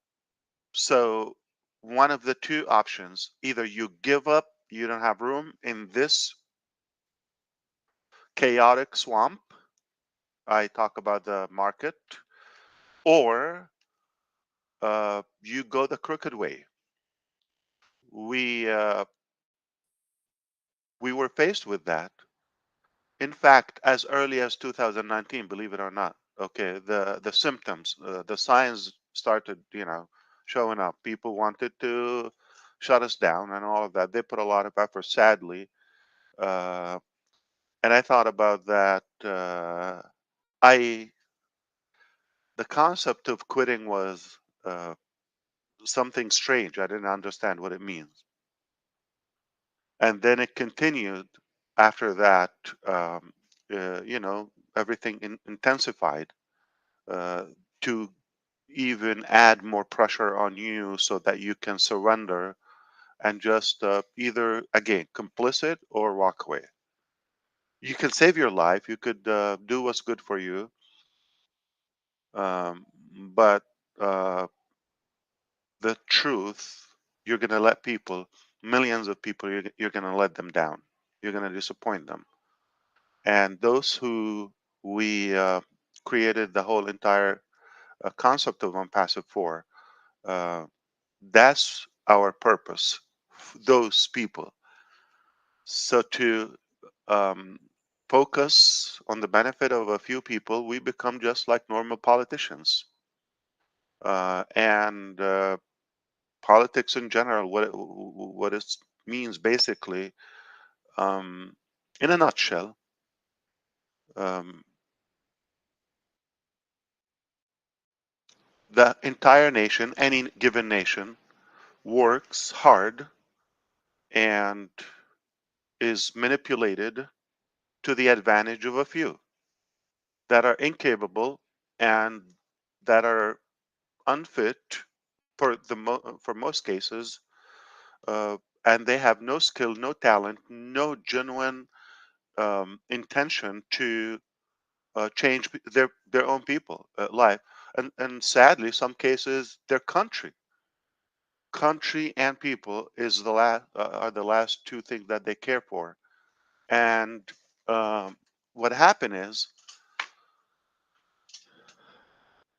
so one of the two options: either you give up, you don't have room in this chaotic swamp. I talk about the market, or you go the crooked way. We uh, we were faced with that. In fact, as early as 2019, believe it or not. Okay, the symptoms, the signs started, showing up. People wanted to shut us down and all of that. They put a lot of effort, sadly. Uh, and I thought about that. I The concept of quitting was something strange. I didn't understand what it means. And then it continued after that. Um, Everything intensified uh, to even add more pressure on you so that you can surrender and just either again complicit or walk away. You can save your life. You could do what's good for you, um, but uh, the truth, you're going to let people, millions of people, you're going to let them down. You're going to disappoint them. And those who we created the whole entire concept of ONPASSIVE for, uh, that's our purpose, those people. So to um, focus on the benefit of a few people, we become just like normal politicians. And politics in general, what it means basically, um, in a nutshell, um, the entire nation, any given nation, works hard and is manipulated to the advantage of a few that are incapable and that are unfit for most cases, uh, and they have no skill, no talent, no genuine intention to change their own people life, and sadly, some cases, their country and people is the last are the last two things that they care for. And um, what happened is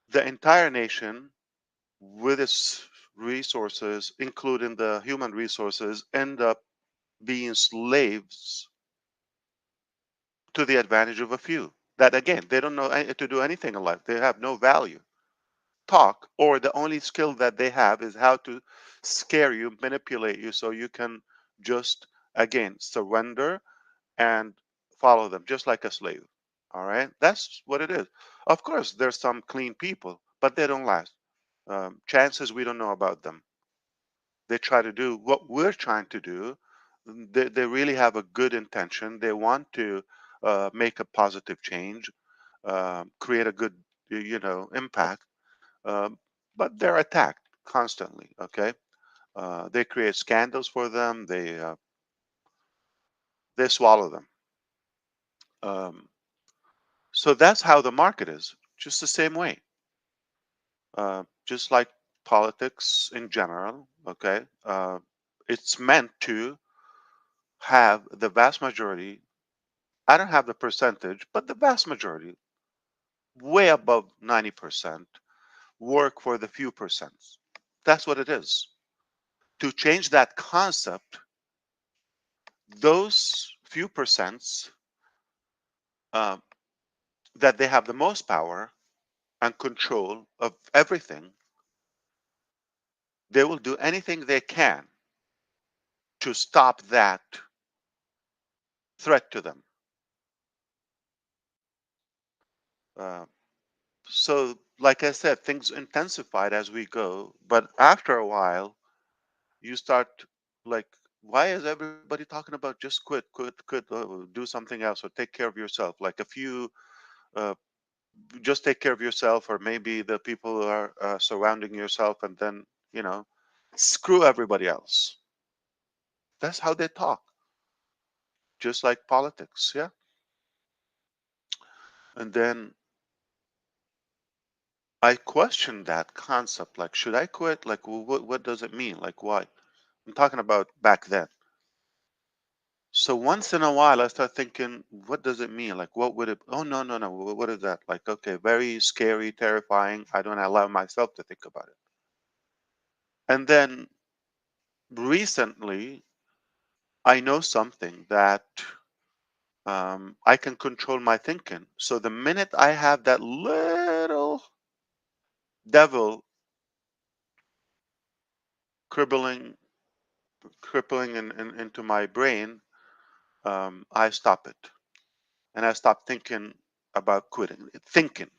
the entire nation, with its resources, including the human resources, end up being slaves to the advantage of a few. That again, they don't know to do anything in life. They have no value. Talk, or the only skill that they have is how to scare you, manipulate you, so you can just again surrender and follow them, just like a slave. All right, that's what it is. Of course, there's some clean people, but they don't last. Chances we don't know about them. They try to do what we're trying to do. They really have a good intention. They want to make a positive change, create a good, impact. Um, but they're attacked constantly. Okay, they create scandals for them. They swallow them. Um, so that's how the market is. Just the same way. Just like politics in general. Okay, it's meant to have the vast majority. I don't have the percentage, but the vast majority, way above 90%, work for the few percents. That's what it is. To change that concept, those few percents uh, that they have the most power and control of everything, they will do anything they can to stop that threat to them. Uh, so, like I said, things intensified as we go, but after a while, you start like, why is everybody talking about just quit, do something else, or take care of yourself? Like a few, uh, just take care of yourself, or maybe the people who are surrounding yourself, and then screw everybody else. That's how they talk, just like politics, yeah. And then I questioned that concept, like, should I quit? Like, what does it mean? Like, why? I'm talking about back then. So once in a while, I start thinking, what does it mean? Like, what would it? Oh, no, no, no. What is that? Like, okay, very scary, terrifying. I don't allow myself to think about it. And then recently, I know something that I can control my thinking. So the minute I have that little devil cribbling crippling into my brain, I stop it, and I stop thinking about quitting. Thinking,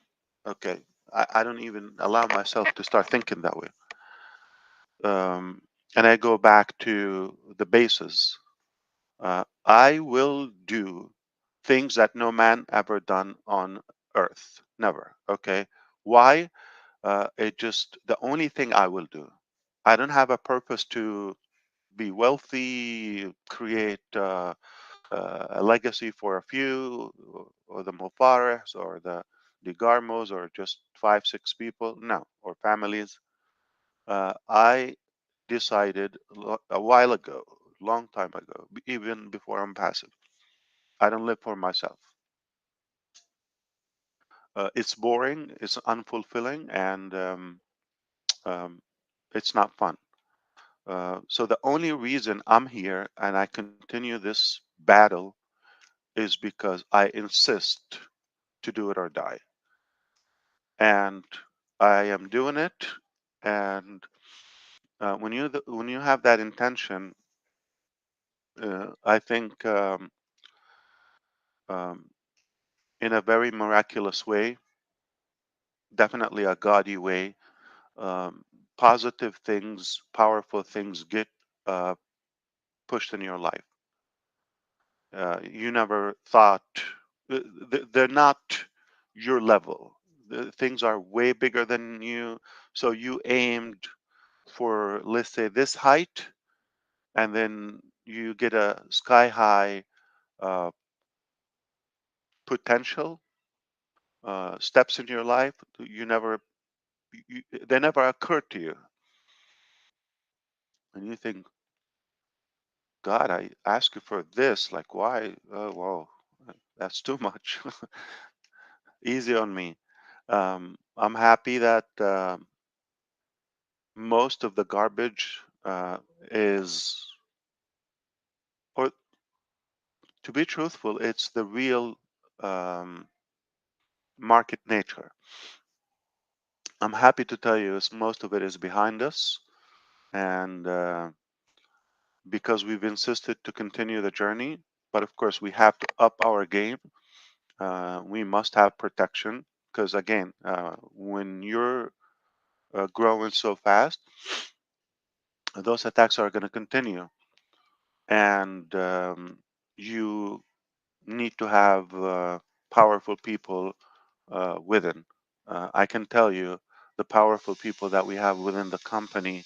okay, I don't even allow myself to start thinking that way. Um, and I go back to the basis. I will do things that no man ever done on earth. Never. Okay. Why? It just the only thing I will do. I don't have a purpose to be wealthy, create a legacy for a few, or the Mufarehs, or the Garmos, or just 5, 6 people. No, or families. I decided a while ago, long time ago, even before I'm passive. I don't live for myself. It's boring, it's unfulfilling, and um, it's not fun. So the only reason I'm here and I continue this battle is because I insist to do it or die, and I am doing it. And when you have that intention, I think um, in a very miraculous way, definitely a gaudy way, um, positive things, powerful things get uh, pushed in your life. You never thought they're not your level. Things are way bigger than you. So you aimed for, let's say, this height, and then you get a sky high uh, potential steps in your life. You never, they never occurred to you, and you think, God, I ask you for this. Like, why? Oh, whoa, that's too much. Easy on me. I'm happy that most of the garbage is, or to be truthful, it's the real um, market nature. I'm happy to tell you most of it is behind us. And because we've insisted to continue the journey, but of course, we have to up our game. We must have protection because, again, when you're growing so fast, those attacks are going to continue, and you need to have powerful people within. I can tell you the powerful people that we have within the company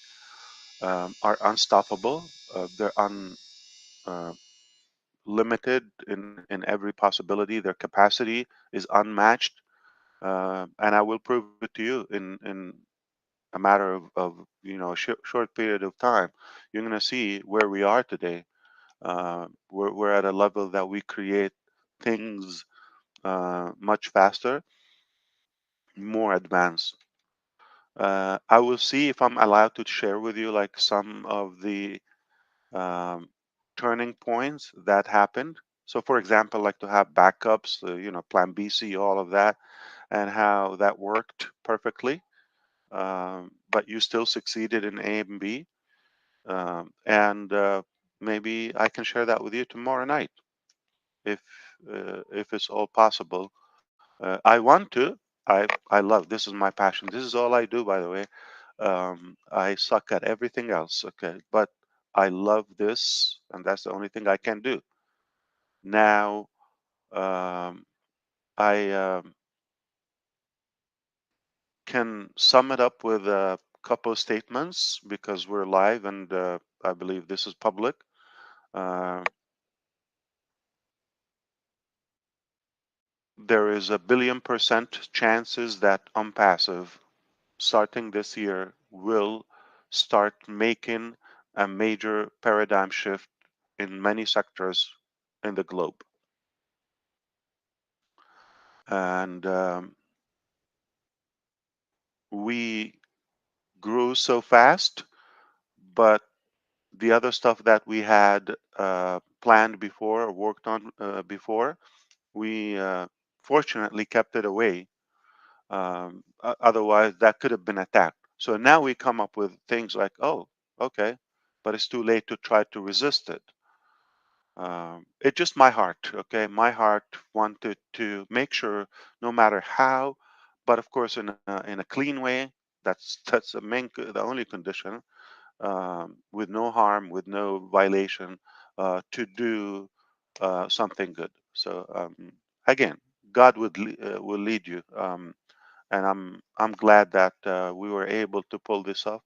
are unstoppable. They're unlimited in every possibility. Their capacity is unmatched, and I will prove it to you in a matter of a short period of time. You're going to see where we are today. We're at a level that we create things much faster, more advanced. I will see if I'm allowed to share with you like some of the um, turning points that happened. So, for example, like to have backups, Plan B, C, all of that, and how that worked perfectly, but you still succeeded in A and B. And maybe I can share that with you tomorrow night if if it's all possible. I want to. I love. This is my passion. This is all I do, by the way. I suck at everything else. Okay, but I love this, and that's the only thing I can do. Now, um, I can sum it up with a couple of statements because we're live, and I believe this is public. Uh, there is 1 billion% chances that Unpassive starting this year will start making a major paradigm shift in many sectors in the globe. And we grew so fast, but the other stuff that we had planned before or worked on before, we fortunately kept it away. Otherwise, that could have been attacked. So now we come up with things like, oh, okay, but it's too late to try to resist it. It's just my heart, okay? My heart wanted to make sure, no matter how, but of course in a clean way. That's the only condition, with no harm, with no violation, to do something good. So again, God will lead you, and I'm glad that we were able to pull this off.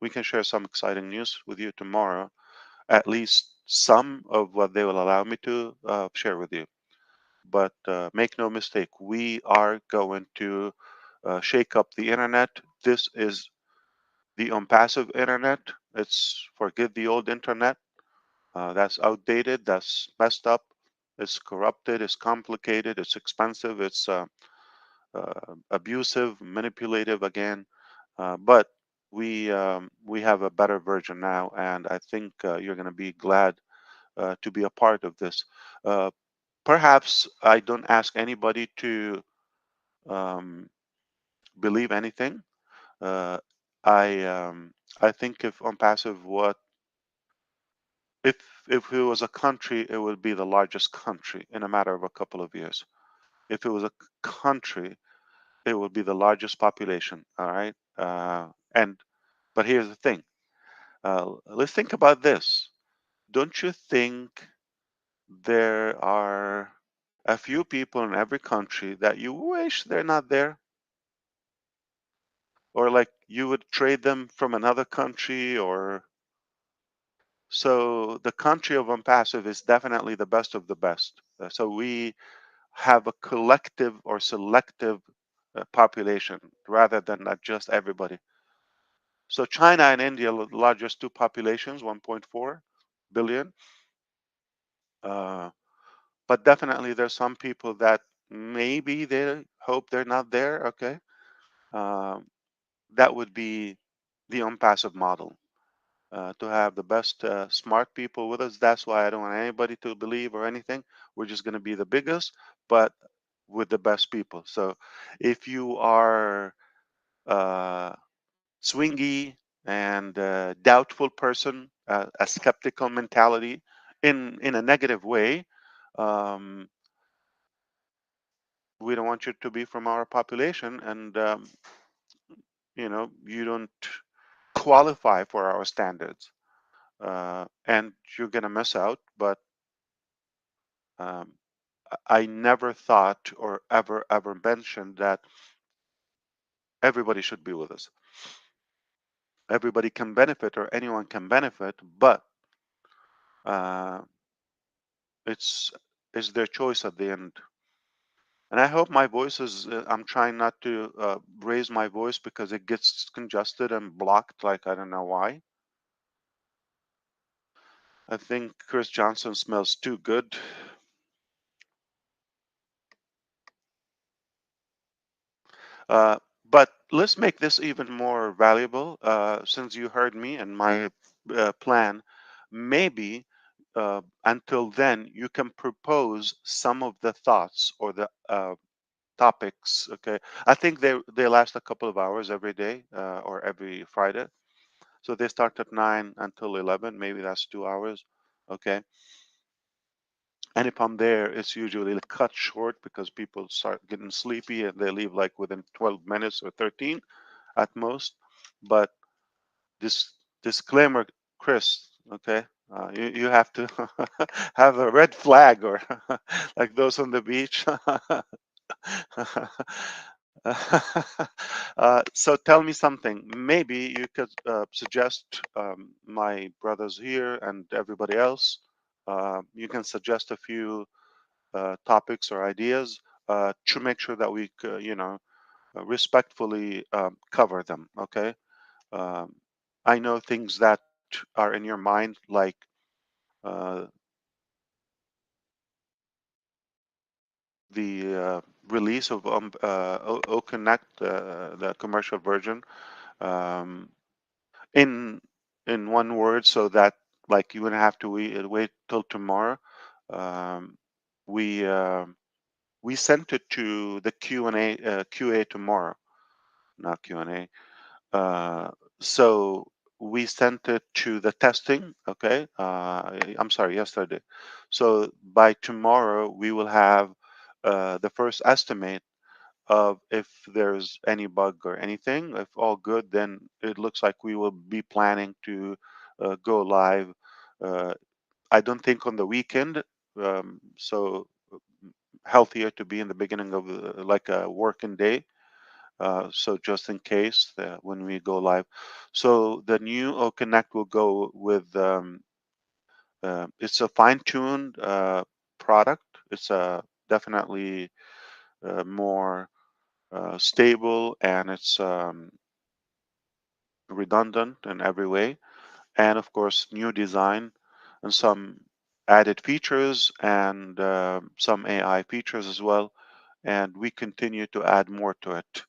We can share some exciting news with you tomorrow, at least some of what they will allow me to share with you. But make no mistake, we are going to shake up the internet. This is the unpassive internet. It's forget the old internet. That's outdated. That's messed up. It's corrupted. It's complicated. It's expensive. It's abusive, manipulative again. But we have a better version now, and I think you're going to be glad to be a part of this. Uh, Perhaps I don't ask anybody to um, believe anything. Uh, I I think if OnPassive, what if it was a country, it would be the largest country in a matter of a couple of years. If it was a country, it would be the largest population. All right, and but here's the thing. Let's think about this. Don't you think there are a few people in every country that you wish they're not there? Or like you would trade them from another country, or so the country of Unpassive is definitely the best of the best. So we have a collective or selective population rather than not just everybody. So China and India are the largest two populations, 1.4 billion. Uh, but definitely there's some people that maybe they hope they're not there. Okay. Um, that would be the unpassive model, to have the best smart people with us. That's why I don't want anybody to believe or anything. We're just going to be the biggest, but with the best people. So if you are uh, swingy and doubtful person, a skeptical mentality in a negative way, um, we don't want you to be from our population, and you don't qualify for our standards, and you're gonna miss out. But um, I never thought or ever mentioned that everybody should be with us. Everybody can benefit, or anyone can benefit, but uh, it's it's their choice at the end. And I hope my voice is. I'm trying not to raise my voice because it gets congested and blocked. Like I don't know why. I think Chris Johnson smells too good. Uh, but let's make this even more valuable. Since you heard me and my plan, maybe until then you can propose some of the thoughts or the topics. Okay, I think they last a couple of hours every day, or every Friday. So they start at 9 until 11. Maybe that's 2 hours. Okay. And if I'm there, it's usually cut short because people start getting sleepy and they leave like within 12 minutes or 13 at most. But this disclaimer, Chris, okay, you have to have a red flag, or like those on the beach. So tell me something. Maybe you could suggest, my brothers here and everybody else. You can suggest a few topics or ideas to make sure that we, respectfully cover them. Okay. Um, I know things that are in your mind, like uh, the release of Connect, the commercial version, um, in one word, so that like you wouldn't have to wait till tomorrow. Um, we we sent it to the QA tomorrow, not Q&A. Uh, so we sent it to the testing. Okay, I'm sorry, yesterday. So by tomorrow we will have the first estimate of if there's any bug or anything. If all good, then it looks like we will be planning to go live. Uh, I don't think on the weekend. So healthier to be in the beginning of like a working day. So just in case when we go live. So the new O Connect will go with it's a fine-tuned product. It's definitely more stable, and it's redundant in every way. And of course, new design and some added features and some AI features as well. And we continue to add more to it.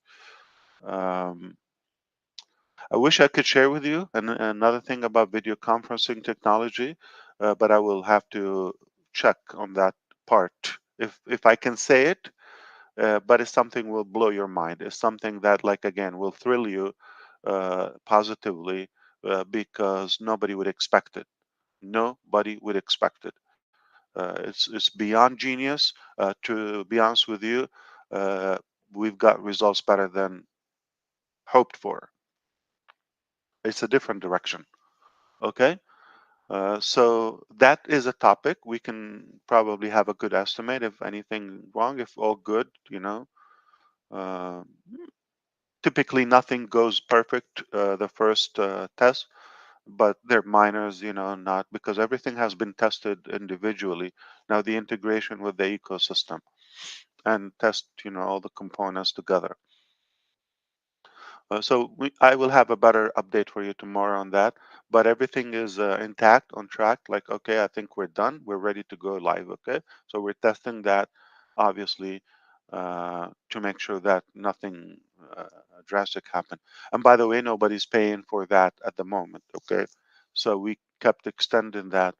Um, I wish I could share with you another thing about video conferencing technology, but I will have to check on that part. If I can say it, but it's something will blow your mind. It's something that, like again, will thrill you positively because nobody would expect it. Nobody would expect it. It's beyond genius. To be honest with you, uh, we've got results better than hoped for. It's a different direction. Okay. So that is a topic. We can probably have a good estimate if anything wrong, if all good, you know. Uh, Typically, nothing goes perfect the first test, but they're minors, you know, not because everything has been tested individually. Now, the integration with the ecosystem and test, you know, all the components together. I will have a better update for you tomorrow on that. But everything is intact, on track. Like, okay, I think we're done. We're ready to go live. Okay, so we're testing that, obviously, to make sure that nothing drastic happen. And by the way, nobody's paying for that at the moment. Okay, so we kept extending that.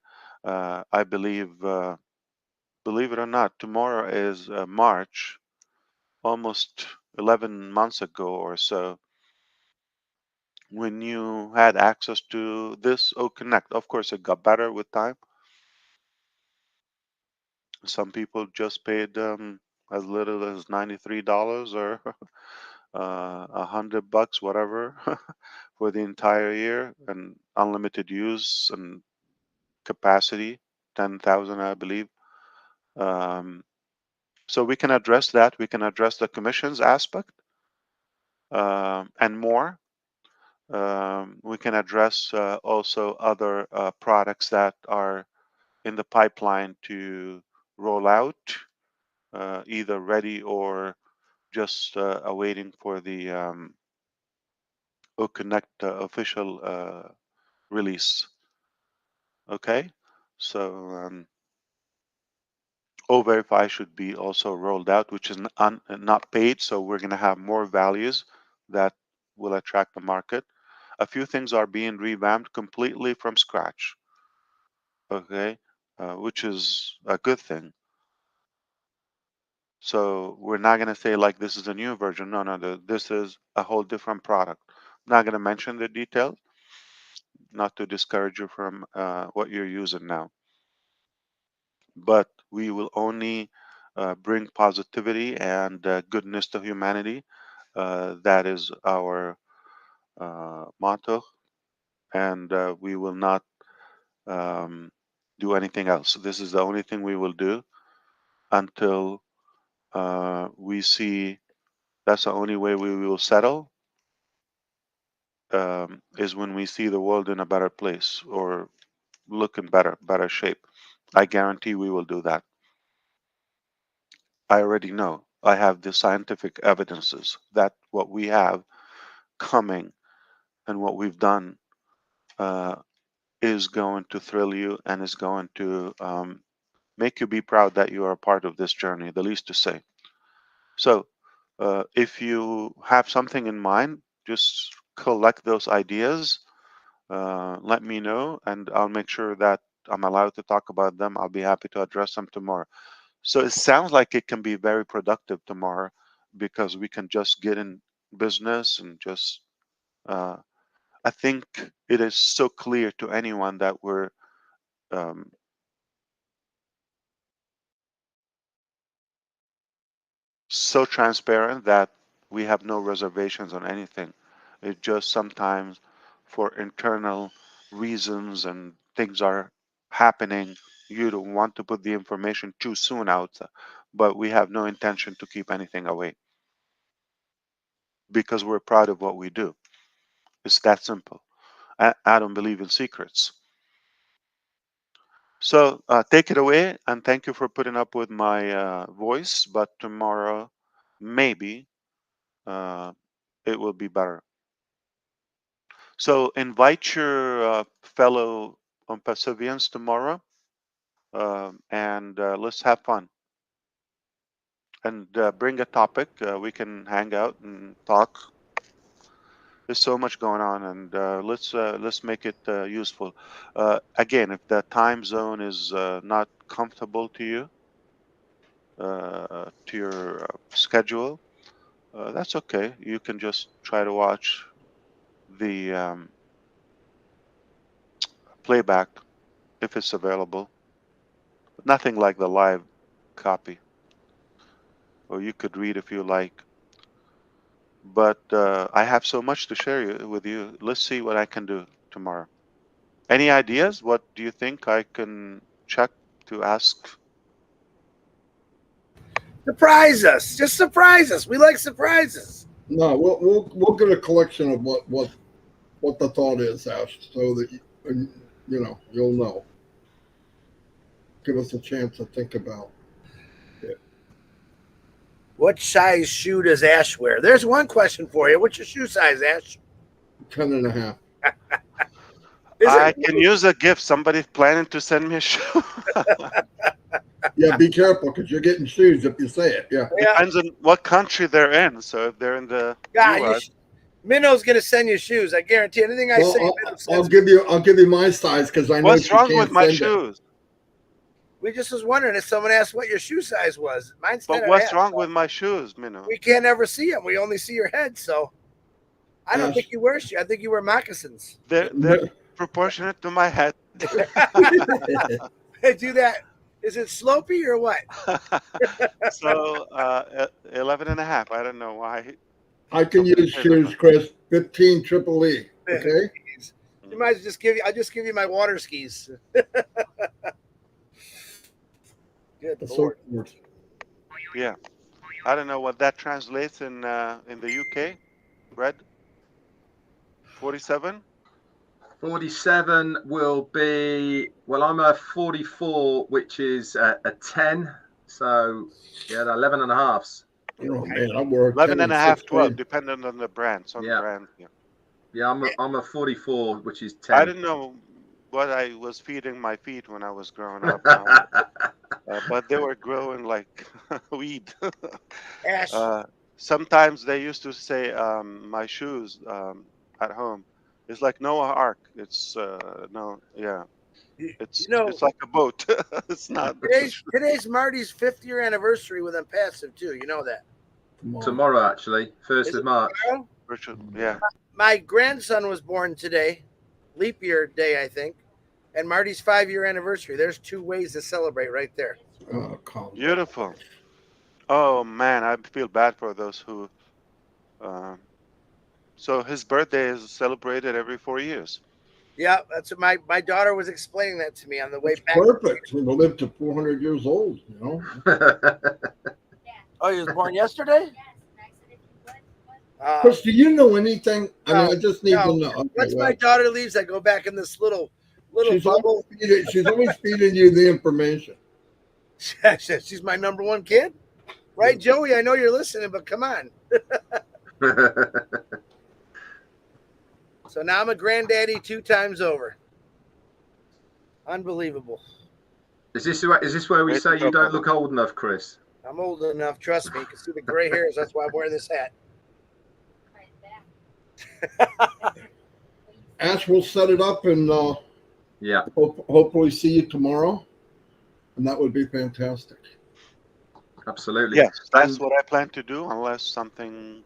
I believe it or not, tomorrow is March, almost 11 months ago or so when you had access to this O Connect. Of course, it got better with time. Some people just paid as little as $93 or $100, whatever, for the entire year and unlimited use and capacity, 10,000, I believe. Um, so we can address that. We can address the commissions aspect and more. We can address also other products that are in the pipeline to roll out, either ready or just awaiting for the OConnect official release. Okay, so O-Verify should be also rolled out, which is not paid, so we're going to have more values that will attract the market. A few things are being revamped completely from scratch. Okay, which is a good thing. So we're not going to say like this is a new version. No, no, this is a whole different product. I'm not going to mention the details, not to discourage you from what you're using now. But we will only bring positivity and goodness to humanity. That is our motto, and we will not um, do anything else. This is the only thing we will do until we see that's the only way we will settle is when we see the world in a better place or look in better shape. I guarantee we will do that. I already know. I have the scientific evidences that what we have coming and what we've done uh, is going to thrill you and is going to make you be proud that you are a part of this journey, the least to say. So, if you have something in mind, just collect those ideas. Let me know, and I'll make sure that I'm allowed to talk about them. I'll be happy to address them tomorrow. So it sounds like it can be very productive tomorrow because we can just get in business and just I think it is so clear to anyone that we're so transparent that we have no reservations on anything. It just sometimes, for internal reasons and things are happening, you don't want to put the information too soon out, but we have no intention to keep anything away because we're proud of what we do. It's that simple. I don't believe in secrets. So take it away, and thank you for putting up with my voice. But tomorrow, maybe it will be better. So invite your fellow ONPASSIVians tomorrow, and let's have fun. And bring a topic. We can hang out and talk. There's so much going on, and let's make it useful. Again, if the time zone is not comfortable to you, to your schedule, that's okay. You can just try to watch the playback if it's available. Nothing like the live copy, or you could read if you like. But I have so much to share with you. Let's see what I can do tomorrow. Any ideas? What do you think I can check to ask? Surprise us. Just surprise us. We like surprises. No, we'll get a collection of what the thought is, Ash, so that you'll know. Give us a chance to think about it. What size shoe does Ash wear? There's one question for you. What's your shoe size, Ash? 10.5. I can use a gift. Somebody's planning to send me a shoe. Yeah, be careful because you're getting shoes if you say it. Yeah. Depends on what country they're in. So if they're in the US, Minnow's gonna send you shoes. I guarantee. Anything I say, I'll give you my size because I know what's she wrong can't with my send it. shoes? We just was wondering if someone asked what your shoe size was. Mine's 10 But and a what's half, wrong so with my shoes, Minnow? we can't ever see them. We only see your head. So I don't Ash. think you wear shoes. I think you wear moccasins. They're proportionate to my head. They do that. Is it slopey or what? So 11 and a half. I don't know why. I can use shoes, Chris. 15 triple E. Okay. You might just give you. I'll just give you my water skis. Good Lord. Yeah, I don't know what that translates in the UK. Red. 47. 47 will be, well, I'm a 44, which is a 10. So, yeah, 11 and a halves. Oh, man, I wore 11 and a half, 10 12, depending on the brand. Some brands. Yeah, I'm a 44, which is 10. I didn't know what I was feeding my feet when I was growing up. But they were growing like weed. Ash. Sometimes they used to say my shoes at home. It's like Noah Ark. It's it's like a boat. It's not. Today's Marty's 5th year anniversary with ONPASSIVE too. You know that. Tomorrow, actually, 1st of March. Richard, yeah. My grandson was born today, leap year day, I think, and Marty's 5-year anniversary. There's 2 ways to celebrate right there. Oh, beautiful. Oh man, I feel bad for those who. So his birthday is celebrated every 4 years. Yeah, that's what my daughter was explaining that to me on the way back. Perfect. We'll live to 400 years old. Oh, he was born yesterday? Chris, do you know anything? I mean, I just need to know. Okay, once my daughter leaves, I go back in this little bubble. She's always feeding you the information. She's my number 1 kid, right, Joey? I know you're listening, but come on. So now I'm a granddaddy 2 times over. Unbelievable. Is this where we say you don't look old enough, Chris? I'm old enough. Trust me. You can see the gray hairs. That's why I'm wearing this hat. Ash will set it up and hopefully see you tomorrow, and that would be fantastic. Absolutely. Yes, that's what I plan to do, unless something,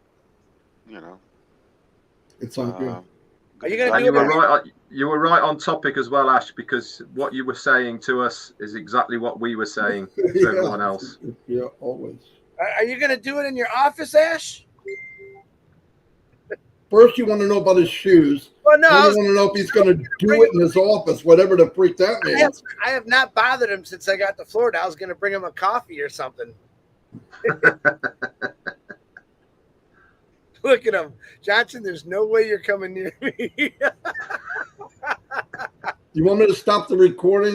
it's on good. Are you going to And do you it? were right. You were right on topic as well, Ash, because what you were saying to us is exactly what we were saying to everyone else. Yeah, always. Are you going to do it in your office, Ash? First, you want to know about his shoes. Well, no. Then you want to know if he's going to do it in his office, whatever the freak that means. I have not bothered him since I got to Florida. I was going to bring him a coffee or something. Look at him. Johnson, there's no way you're coming near me. You want me to stop the recording